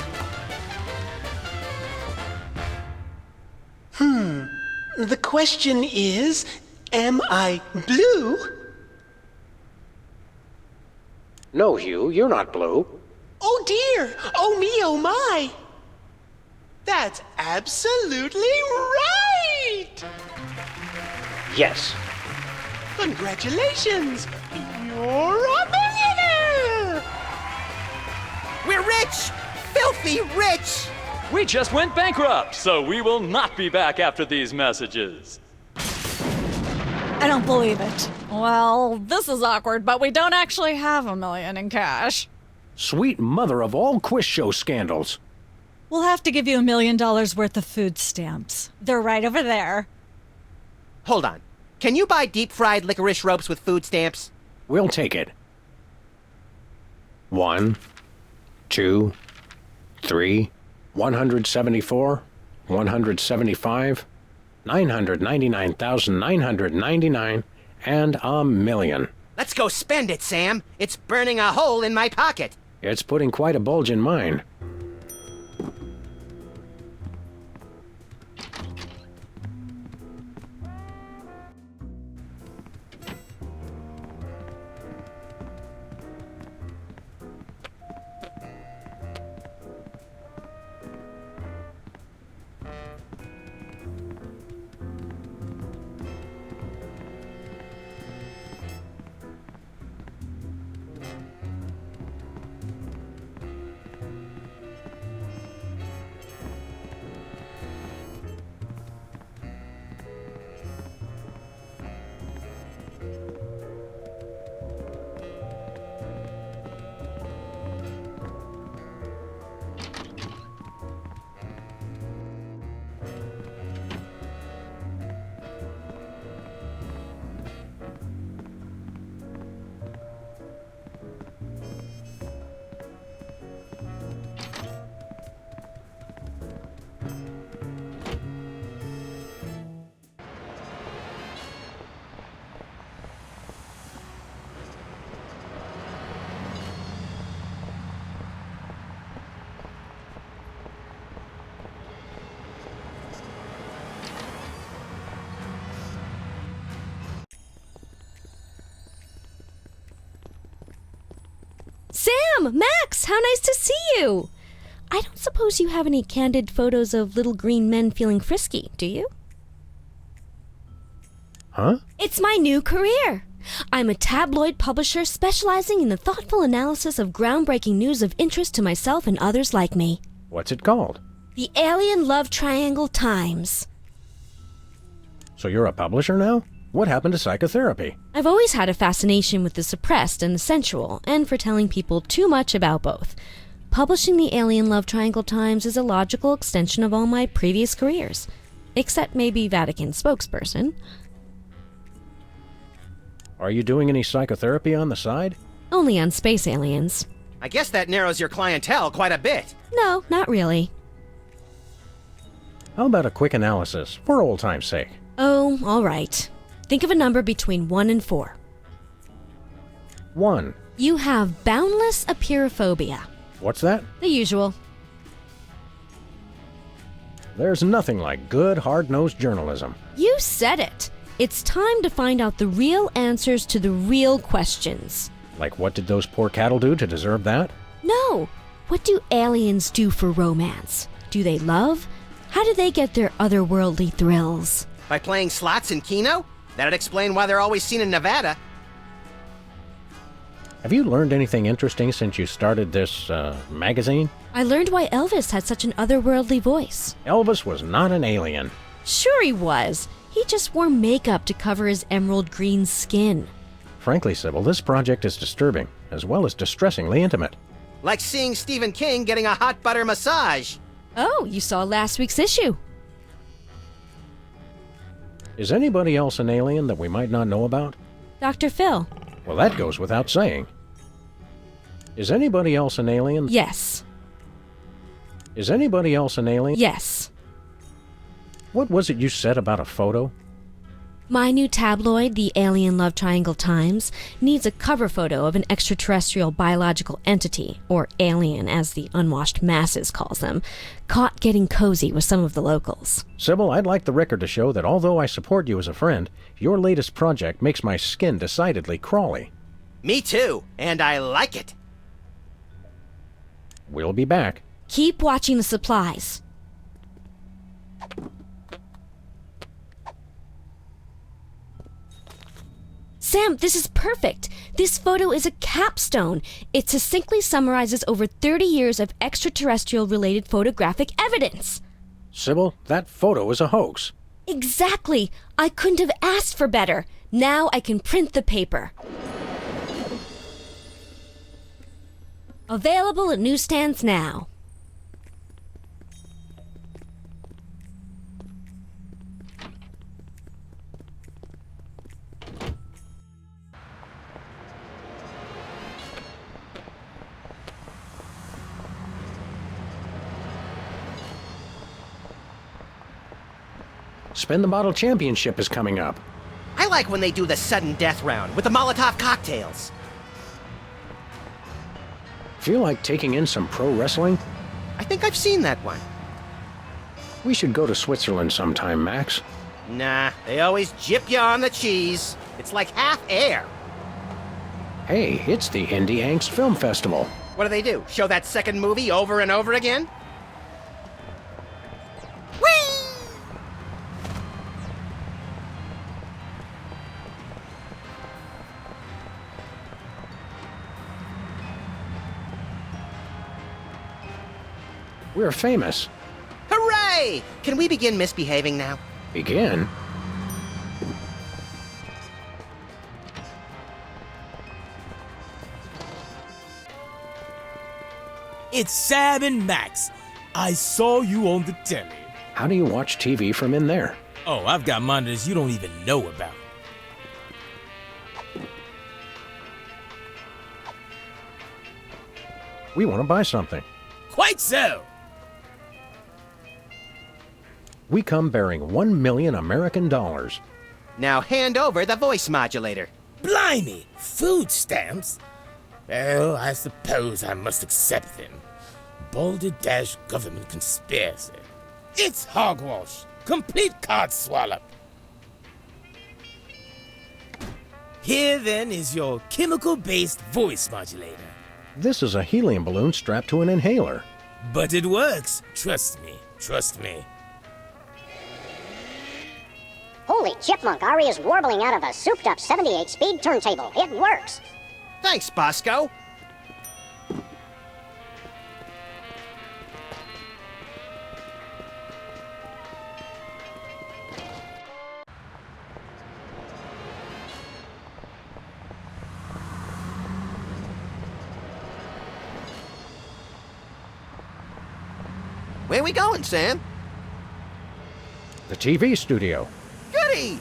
The question is, am I blue? No, Hugh, you're not blue. Oh dear! Oh me, oh my! That's absolutely right! Yes. Congratulations! You're a millionaire! We're rich! Filthy rich! We just went bankrupt, so we will not be back after these messages. I don't believe it. Well, this is awkward, but we don't actually have $1 million in cash. Sweet mother of all quiz show scandals. We'll have to give you $1 million worth of food stamps. They're right over there. Hold on. Can you buy deep-fried licorice ropes with food stamps? We'll take it. 1, 2, 3, 174, 175, 999,999, and $1 million. Let's go spend it, Sam. It's burning a hole in my pocket. It's putting quite a bulge in mine. Sam! Max! How nice to see you! I don't suppose you have any candid photos of little green men feeling frisky, do you? Huh? It's my new career! I'm a tabloid publisher specializing in the thoughtful analysis of groundbreaking news of interest to myself and others like me. What's it called? The Alien Love Triangle Times. So you're a publisher now? What happened to psychotherapy? I've always had a fascination with the suppressed and the sensual, and for telling people too much about both. Publishing the Alien Love Triangle Times is a logical extension of all my previous careers. Except maybe Vatican spokesperson. Are you doing any psychotherapy on the side? Only on space aliens. I guess that narrows your clientele quite a bit. No, not really. How about a quick analysis, for old time's sake? Oh, all right. Think of a number between 1 and 4. 1. You have boundless apeirophobia. What's that? The usual. There's nothing like good, hard-nosed journalism. You said it. It's time to find out the real answers to the real questions. Like what did those poor cattle do to deserve that? No. What do aliens do for romance? Do they love? How do they get their otherworldly thrills? By playing slots in Keno? That'd explain why they're always seen in Nevada. Have you learned anything interesting since you started this, magazine? I learned why Elvis had such an otherworldly voice. Elvis was not an alien. Sure he was. He just wore makeup to cover his emerald green skin. Frankly, Sybil, this project is disturbing, as well as distressingly intimate. Like seeing Stephen King getting a hot butter massage. Oh, you saw last week's issue. Is anybody else an alien that we might not know about? Dr. Phil. Well, that goes without saying. Is anybody else an alien? Yes. Is anybody else an alien? Yes. What was it you said about a photo? My new tabloid, the Alien Love Triangle Times, needs a cover photo of an extraterrestrial biological entity, or alien as the unwashed masses calls them, caught getting cozy with some of the locals. Sybil, I'd like the record to show that although I support you as a friend, your latest project makes my skin decidedly crawly. Me too, and I like it. We'll be back. Keep watching the supplies. Sam, this is perfect. This photo is a capstone. It succinctly summarizes over 30 years of extraterrestrial-related photographic evidence. Sybil, that photo is a hoax. Exactly. I couldn't have asked for better. Now I can print the paper. Available at newsstands now. Spin the Bottle Championship is coming up. I like when they do the sudden death round with the Molotov cocktails. Feel like taking in some pro wrestling? I think I've seen that one. We should go to Switzerland sometime, Max. Nah, they always gyp you on the cheese. It's like half air. Hey, it's the Indie Angst Film Festival. What do? Show that second movie over and over again? We're famous. Hooray! Can we begin misbehaving now? Begin? It's Sam and Max. I saw you on the telly. How do you watch TV from in there? Oh, I've got monitors you don't even know about. We want to buy something. Quite so. We come bearing 1 million American dollars. Now hand over the voice modulator. Blimey! Food stamps? Well, I suppose I must accept them. Balderdash government conspiracy. It's hogwash. Complete codswallop. Here then is your chemical-based voice modulator. This is a helium balloon strapped to an inhaler. But it works. Trust me. Trust me. Holy chipmunk, Ari is warbling out of a souped-up 78-speed turntable. It works. Thanks, Bosco. Where we going, Sam? The TV studio. Goody!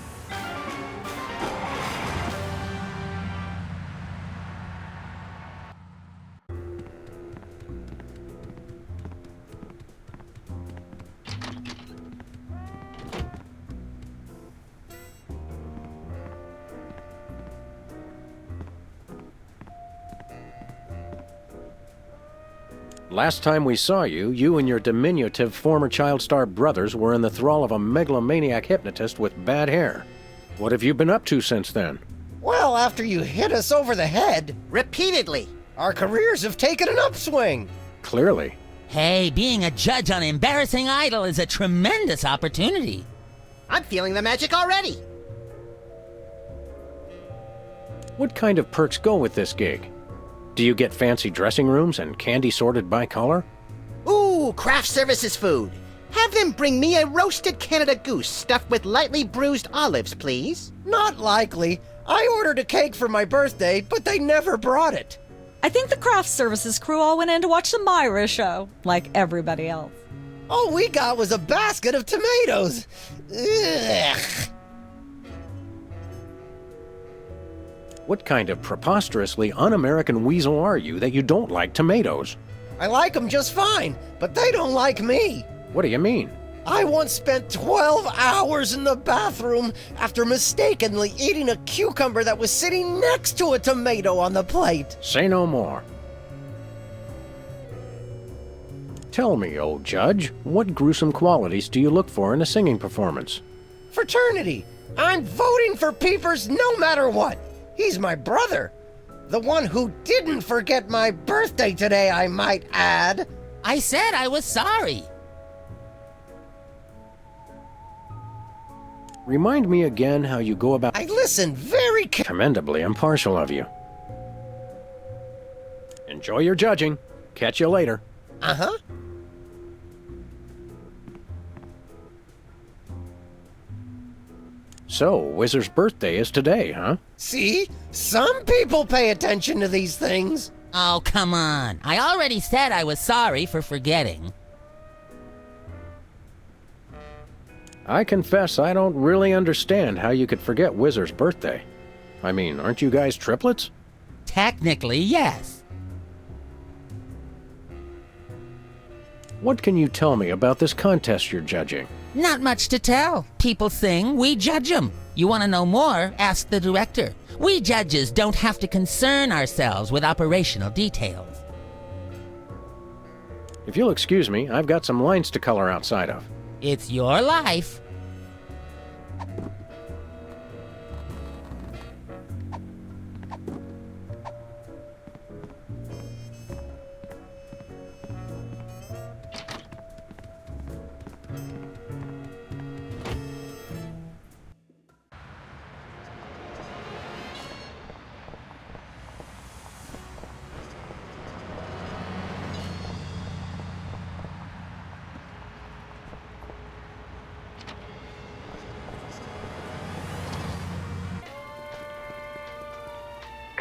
Last time we saw you, you and your diminutive former child star brothers were in the thrall of a megalomaniac hypnotist with bad hair. What have you been up to since then? Well, after you hit us over the head... Repeatedly. Our careers have taken an upswing. Clearly. Hey, being a judge on Embarrassing Idol is a tremendous opportunity. I'm feeling the magic already. What kind of perks go with this gig? Do you get fancy dressing rooms and candy sorted by color? Ooh, craft services food. Have them bring me a roasted Canada goose stuffed with lightly bruised olives, please. Not likely. I ordered a cake for my birthday, but they never brought it. I think the craft services crew all went in to watch the Myra show, like everybody else. All we got was a basket of tomatoes. Ugh. What kind of preposterously un-American weasel are you that you don't like tomatoes? I like them just fine, but they don't like me. What do you mean? I once spent 12 hours in the bathroom after mistakenly eating a cucumber that was sitting next to a tomato on the plate. Say no more. Tell me, old judge, what gruesome qualities do you look for in a singing performance? Fraternity. I'm voting for Peepers no matter what. He's my brother. The one who didn't forget my birthday today, I might add. I said I was sorry. Remind me again how you go about... I listen very Commendably impartial of you. Enjoy your judging. Catch you later. Uh-huh. So, Whizzer's birthday is today, huh? See? Some people pay attention to these things. Oh, come on. I already said I was sorry for forgetting. I confess I don't really understand how you could forget Whizzer's birthday. I mean, aren't you guys triplets? Technically, yes. What can you tell me about this contest you're judging? Not much to tell. People sing, we judge them. You want to know more? Ask the director. We judges don't have to concern ourselves with operational details. If you'll excuse me, I've got some lines to color outside of. It's your life.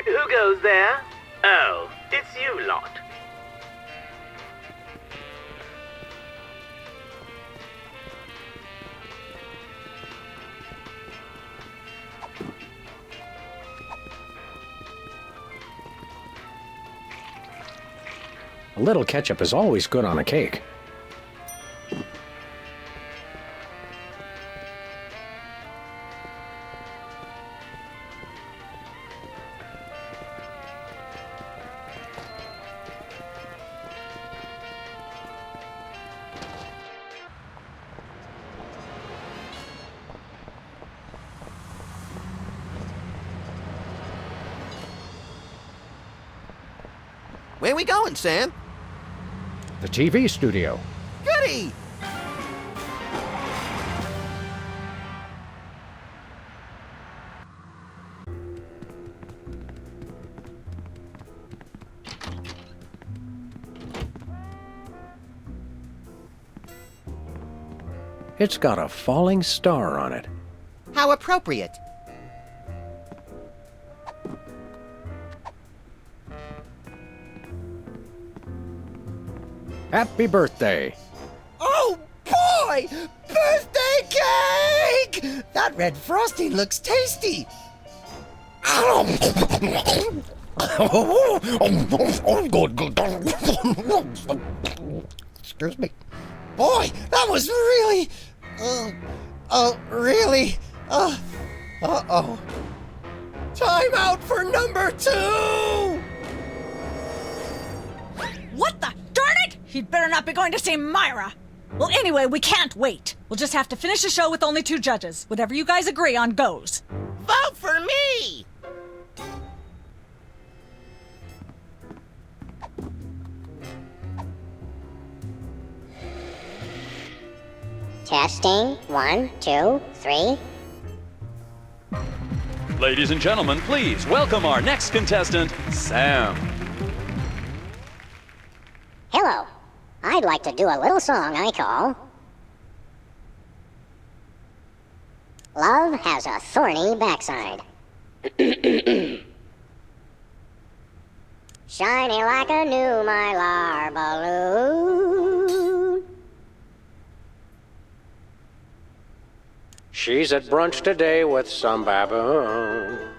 Who goes there? Oh, it's you lot. A little ketchup is always good on a cake. Where we going, Sam? The TV studio. Goody! It's got a falling star on it. How appropriate. Happy birthday! Oh, boy! Birthday cake! That red frosting looks tasty. Excuse me. Boy, that was really... really... Uh-oh. Time out for number 2! What the? Darn it! He'd better not be going to see Myra. Well, anyway, we can't wait. We'll just have to finish the show with only 2 judges. Whatever you guys agree on goes. Vote for me! Testing. 1, 2, 3. Ladies and gentlemen, please welcome our next contestant, Sam. Hello. I'd like to do a little song I call Love Has a Thorny Backside. Shiny like a new mylar balloon. She's at brunch today with some baboon.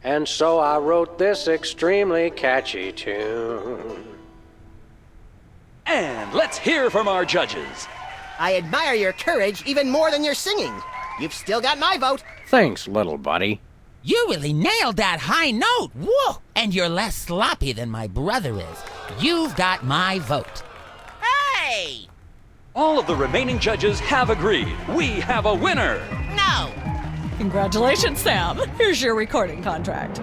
And so I wrote this extremely catchy tune. And let's hear from our judges. I admire your courage even more than your singing. You've still got my vote. Thanks, little buddy. You really nailed that high note. Whoa! And you're less sloppy than my brother is. You've got my vote. Hey! All of the remaining judges have agreed. We have a winner. No! Congratulations, Sam. Here's your recording contract.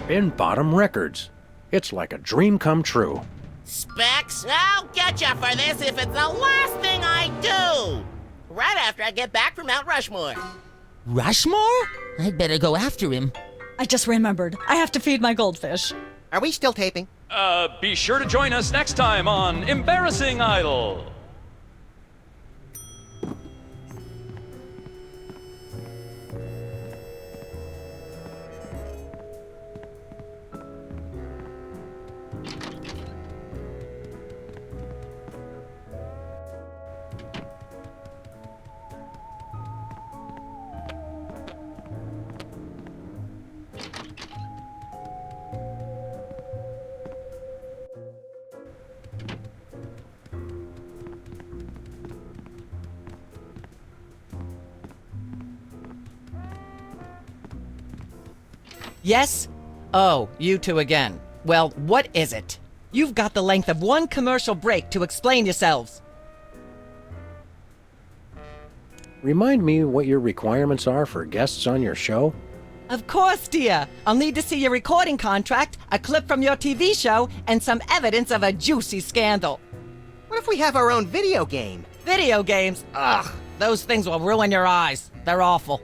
In Bottom Records. It's like a dream come true. Specs, I'll get you for this if it's the last thing I do! Right after I get back from Mount Rushmore. Rushmore? I'd better go after him. I just remembered. I have to feed my goldfish. Are we still taping? Be sure to join us next time on Embarrassing Idol. Yes? Oh, you two again. Well, what is it? You've got the length of one commercial break to explain yourselves. Remind me what your requirements are for guests on your show? Of course, dear. I'll need to see your recording contract, a clip from your TV show, and some evidence of a juicy scandal. What if we have our own video game? Video games? Ugh, those things will ruin your eyes. They're awful.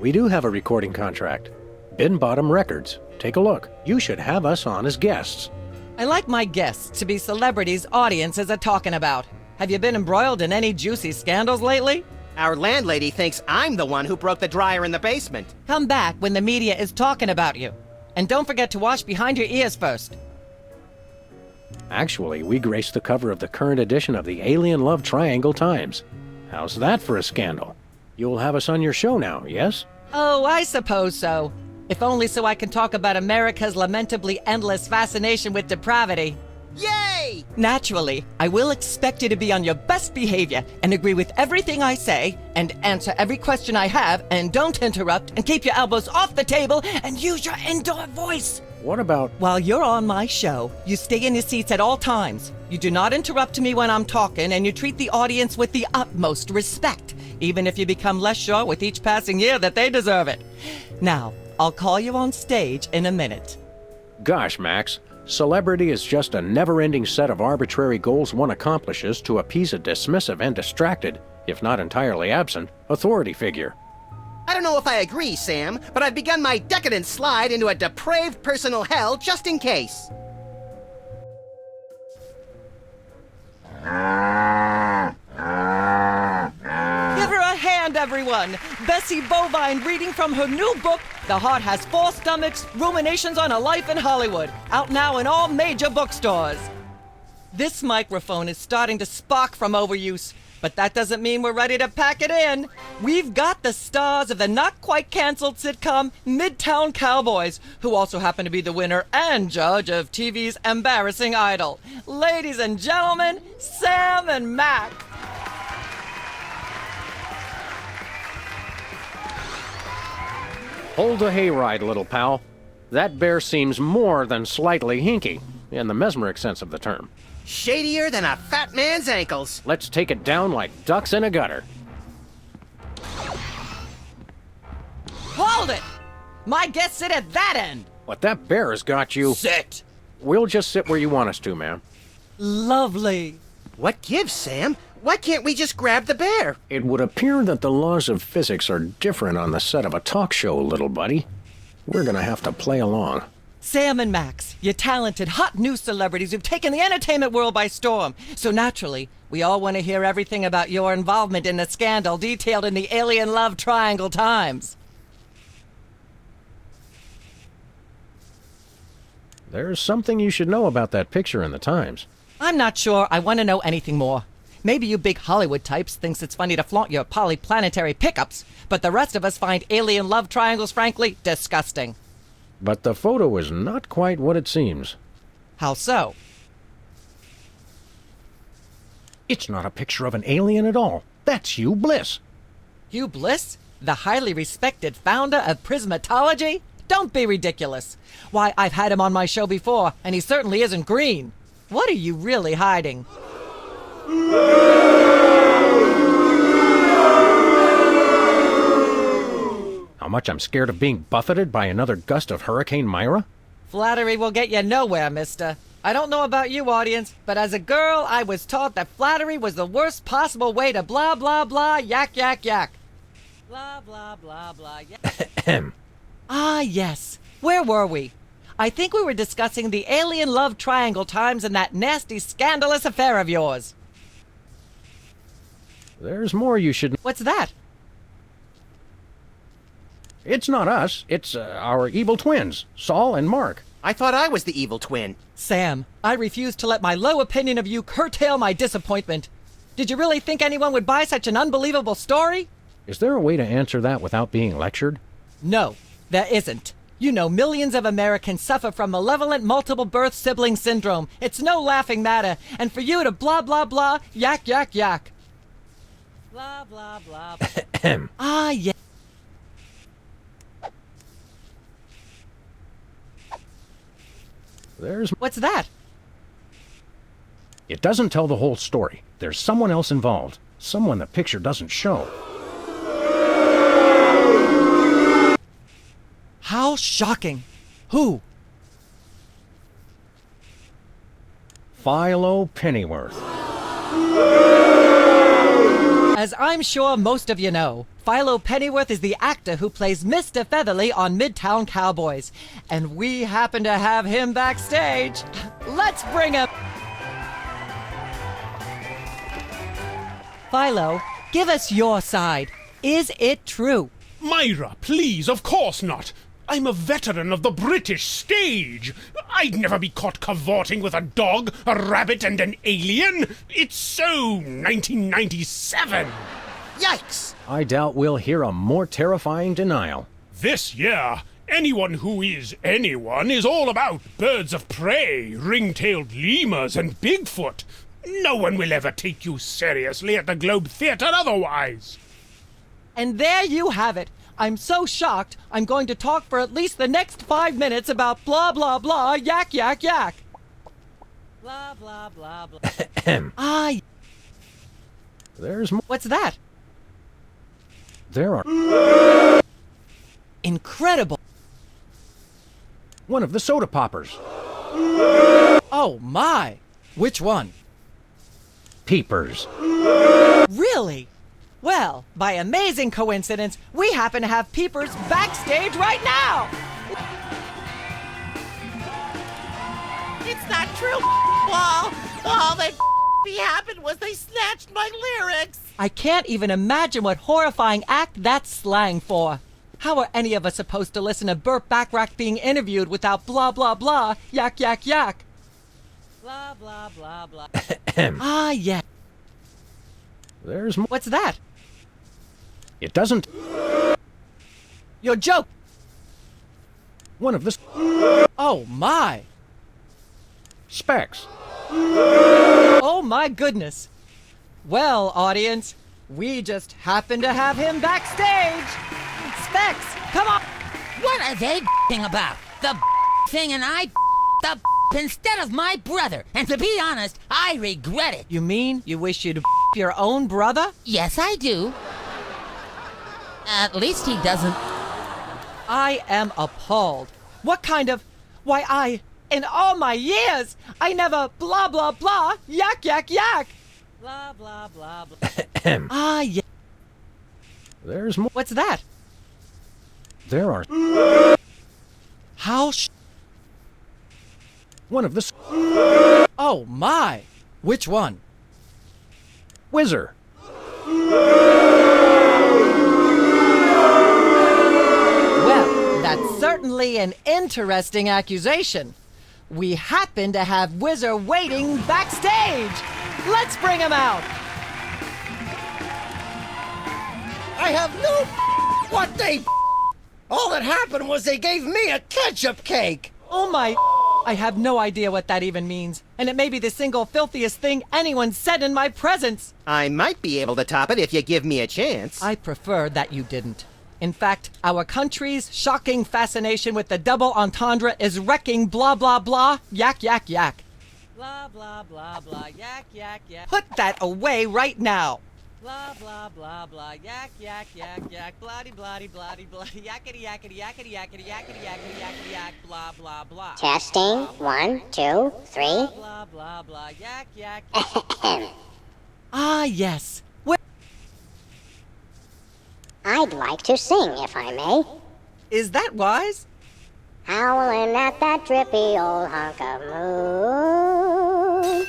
We do have a recording contract. Bin Bottom Records. Take a look. You should have us on as guests. I like my guests to be celebrities audiences are talking about. Have you been embroiled in any juicy scandals lately? Our landlady thinks I'm the one who broke the dryer in the basement. Come back when the media is talking about you. And don't forget to wash behind your ears first. Actually, we graced the cover of the current edition of the Alien Love Triangle Times. How's that for a scandal? You'll have us on your show now, yes? Oh, I suppose so. If only so I can talk about America's lamentably endless fascination with depravity. Yay! Naturally, I will expect you to be on your best behavior and agree with everything I say and answer every question I have and don't interrupt and keep your elbows off the table and use your indoor voice. What about... While you're on my show, you stay in your seats at all times. You do not interrupt me when I'm talking and you treat the audience with the utmost respect, even if you become less sure with each passing year that they deserve it. Now, I'll call you on stage in a minute. Gosh, Max. Celebrity is just a never-ending set of arbitrary goals one accomplishes to appease a dismissive and distracted, if not entirely absent, authority figure. I don't know if I agree, Sam, but I've begun my decadent slide into a depraved personal hell just in case. Give her a hand, everyone! Bessie Bovine reading from her new book, The Heart Has Four Stomachs, Ruminations on a Life in Hollywood, out now in all major bookstores. This microphone is starting to spark from overuse, but that doesn't mean we're ready to pack it in. We've got the stars of the not-quite-canceled sitcom Midtown Cowboys, who also happen to be the winner and judge of TV's Embarrassing Idol. Ladies and gentlemen, Sam and Mac. Hold the hayride, little pal. That bear seems more than slightly hinky, in the mesmeric sense of the term. Shadier than a fat man's ankles. Let's take it down like ducks in a gutter. Hold it! My guests sit at that end! But that bear has got you... Sit! We'll just sit where you want us to, ma'am. Lovely. What gives, Sam? Why can't we just grab the bear? It would appear that the laws of physics are different on the set of a talk show, little buddy. We're gonna have to play along. Sam and Max, you talented, hot new celebrities who've taken the entertainment world by storm. So naturally, we all want to hear everything about your involvement in the scandal detailed in the Alien Love Triangle Times. There's something you should know about that picture in the Times. I'm not sure I want to know anything more. Maybe you big Hollywood types thinks it's funny to flaunt your polyplanetary pickups, but the rest of us find alien love triangles, frankly, disgusting. But the photo is not quite what it seems. How so? It's not a picture of an alien at all. That's Hugh Bliss. Hugh Bliss? The highly respected founder of Prismatology? Don't be ridiculous. Why, I've had him on my show before, and he certainly isn't green. What are you really hiding? How much I'm scared of being buffeted by another gust of Hurricane Myra? Flattery will get you nowhere, mister. I don't know about you, audience, but as a girl, I was taught that flattery was the worst possible way to blah, blah, blah, yak, yak, yak. Blah, blah, blah, blah, yak. Ah, yes. Where were we? I think we were discussing the alien love triangle times and that nasty, scandalous affair of yours. There's more you should... What's that? It's not us. It's our evil twins, Saul and Mark. I thought I was the evil twin. Sam, I refuse to let my low opinion of you curtail my disappointment. Did you really think anyone would buy such an unbelievable story? Is there a way to answer that without being lectured? No, there isn't. You know, millions of Americans suffer from malevolent multiple birth sibling syndrome. It's no laughing matter. And for you to blah, blah, blah, yak, yak, yak. Blah, blah, blah. Ah, yeah. What's that? It doesn't tell the whole story. There's someone else involved. Someone the picture doesn't show. How shocking. Who? Philo Pennyworth. As I'm sure most of you know, Philo Pennyworth is the actor who plays Mr. Featherly on Midtown Cowboys. And we happen to have him backstage. Let's bring him... Philo, give us your side. Is it true? Myra, please, of course not. I'm a veteran of the British stage. I'd never be caught cavorting with a dog, a rabbit, and an alien. It's so 1997. Yikes! I doubt we'll hear a more terrifying denial. This year, anyone who is anyone is all about birds of prey, ring-tailed lemurs, and Bigfoot. No one will ever take you seriously at the Globe Theatre otherwise. And there you have it. I'm so shocked, I'm going to talk for at least the next 5 minutes about blah, blah, blah, yak, yak, yak. Blah, blah, blah, blah. Ah, There's more. What's that? There are... Incredible. One of the soda poppers. Oh, my. Which one? Peepers. Really? Well, by amazing coincidence, we happen to have Peepers backstage right now! It's not true, Wall. All that happened was they snatched my lyrics. I can't even imagine what horrifying act that's slang for. How are any of us supposed to listen to Burt Bacharach being interviewed without blah, blah, blah, yak, yak, yak? Blah, blah, blah, blah. Ah, yeah. There's more. What's that? It doesn't... Your joke! One of the... Oh, my! Specs. Oh, my goodness! Well, audience, we just happen to have him backstage! Specs, come on! What are they about? The thing and I the instead of my brother. And to be honest, I regret it. You mean you wish you'd your own brother? Yes, I do. At least he doesn't. I am appalled. What kind of... Why, in all my years, I never blah, blah, blah, yak, yak, yak. Blah, blah, blah, blah. Ah, yeah. There's more. What's that? There are... How One of the... Oh, my. Which one? Whizzer. Well, that's certainly an interesting accusation. We happen to have Whizzer waiting backstage. Let's bring him out. I have no what they... All that happened was they gave me a ketchup cake. Oh my... I have no idea what that even means, and it may be the single filthiest thing anyone said in my presence. I might be able to top it if you give me a chance. I prefer that you didn't. In fact, our country's shocking fascination with the double entendre is wrecking blah, blah, blah, yak, yak, yak. Blah, blah, blah, blah, yak, yak, yak. Put that away right now. Blah, blah, blah, blah, yak, yak, yak, yak, bloody, bloody, bloody, bloody, yakety, yakety, yakety, yakety, yakety, yakety, yakety, yak, blah, blah, blah. Testing. 1, 2, 3. Blah, blah, blah, yak, yak. Ah, yes. I'd like to sing, if I may. Is that wise? Howling at that drippy old hunk of moon.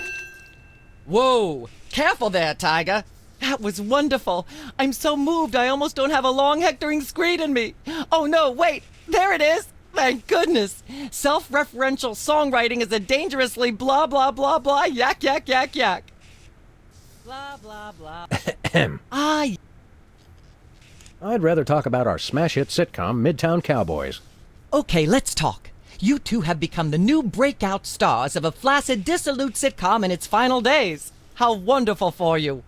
Whoa! Careful there, Tiger. That was wonderful. I'm so moved I almost don't have a long hectoring screed in me. Oh no, wait! There it is! Thank goodness! Self-referential songwriting is a dangerously blah blah blah blah yak yak yak yak. Blah blah blah. I'd rather talk about our smash hit sitcom, Midtown Cowboys. Okay, let's talk. You two have become the new breakout stars of a flaccid, dissolute sitcom in its final days. How wonderful for you.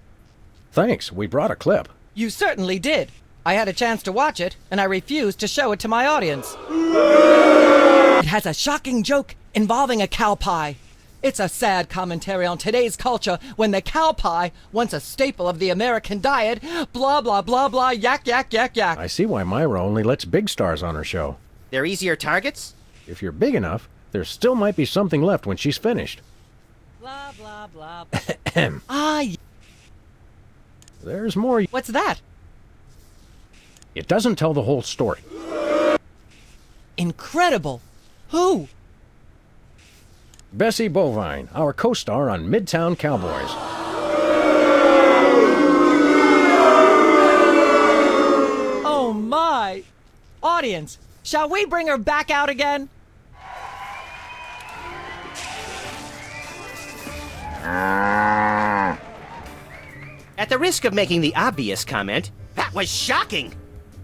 Thanks, we brought a clip. You certainly did. I had a chance to watch it, and I refused to show it to my audience. It has a shocking joke involving a cow pie. It's a sad commentary on today's culture when the cow pie, once a staple of the American diet, blah blah blah blah yak yak yak yak. I see why Myra only lets big stars on her show. They're easier targets? If you're big enough, there still might be something left when she's finished. Blah blah blah. There's more. What's that? It doesn't tell the whole story. Incredible. Who? Bessie Bovine, our co-star on Midtown Cowboys. Oh my! Audience, shall we bring her back out again? At the risk of making the obvious comment, that was shocking!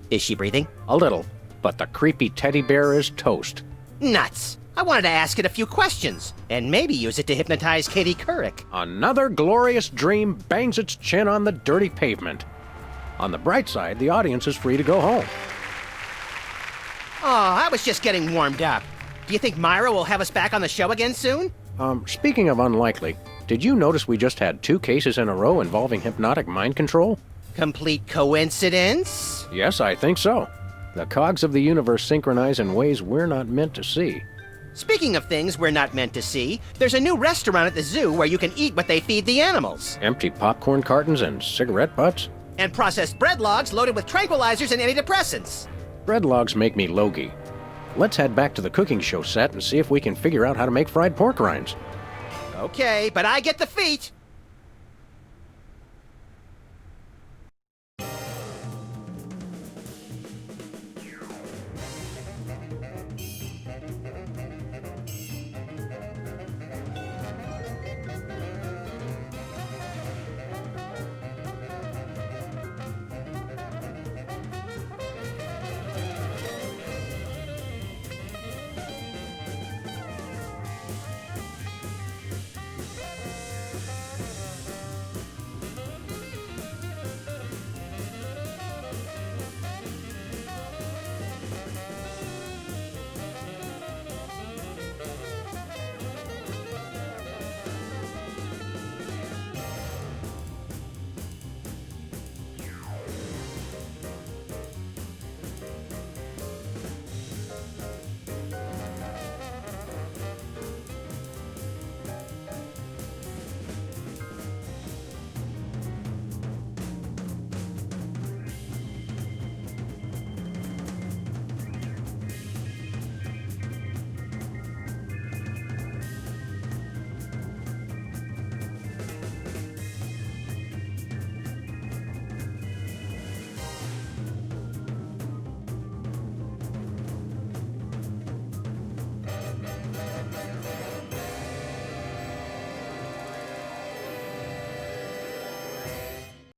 Is she breathing? A little, but the creepy teddy bear is toast. Nuts! I wanted to ask it a few questions, and maybe use it to hypnotize Katie Couric. Another glorious dream bangs its chin on the dirty pavement. On the bright side, the audience is free to go home. Oh, I was just getting warmed up. Do you think Myra will have us back on the show again soon? Speaking of unlikely, did you notice we just had 2 cases in a row involving hypnotic mind control? Complete coincidence? Yes, I think so. The cogs of the universe synchronize in ways we're not meant to see. Speaking of things we're not meant to see, there's a new restaurant at the zoo where you can eat what they feed the animals. Empty popcorn cartons and cigarette butts? And processed bread logs loaded with tranquilizers and antidepressants. Bread logs make me logy. Let's head back to the cooking show set and see if we can figure out how to make fried pork rinds. Okay, but I get the feet.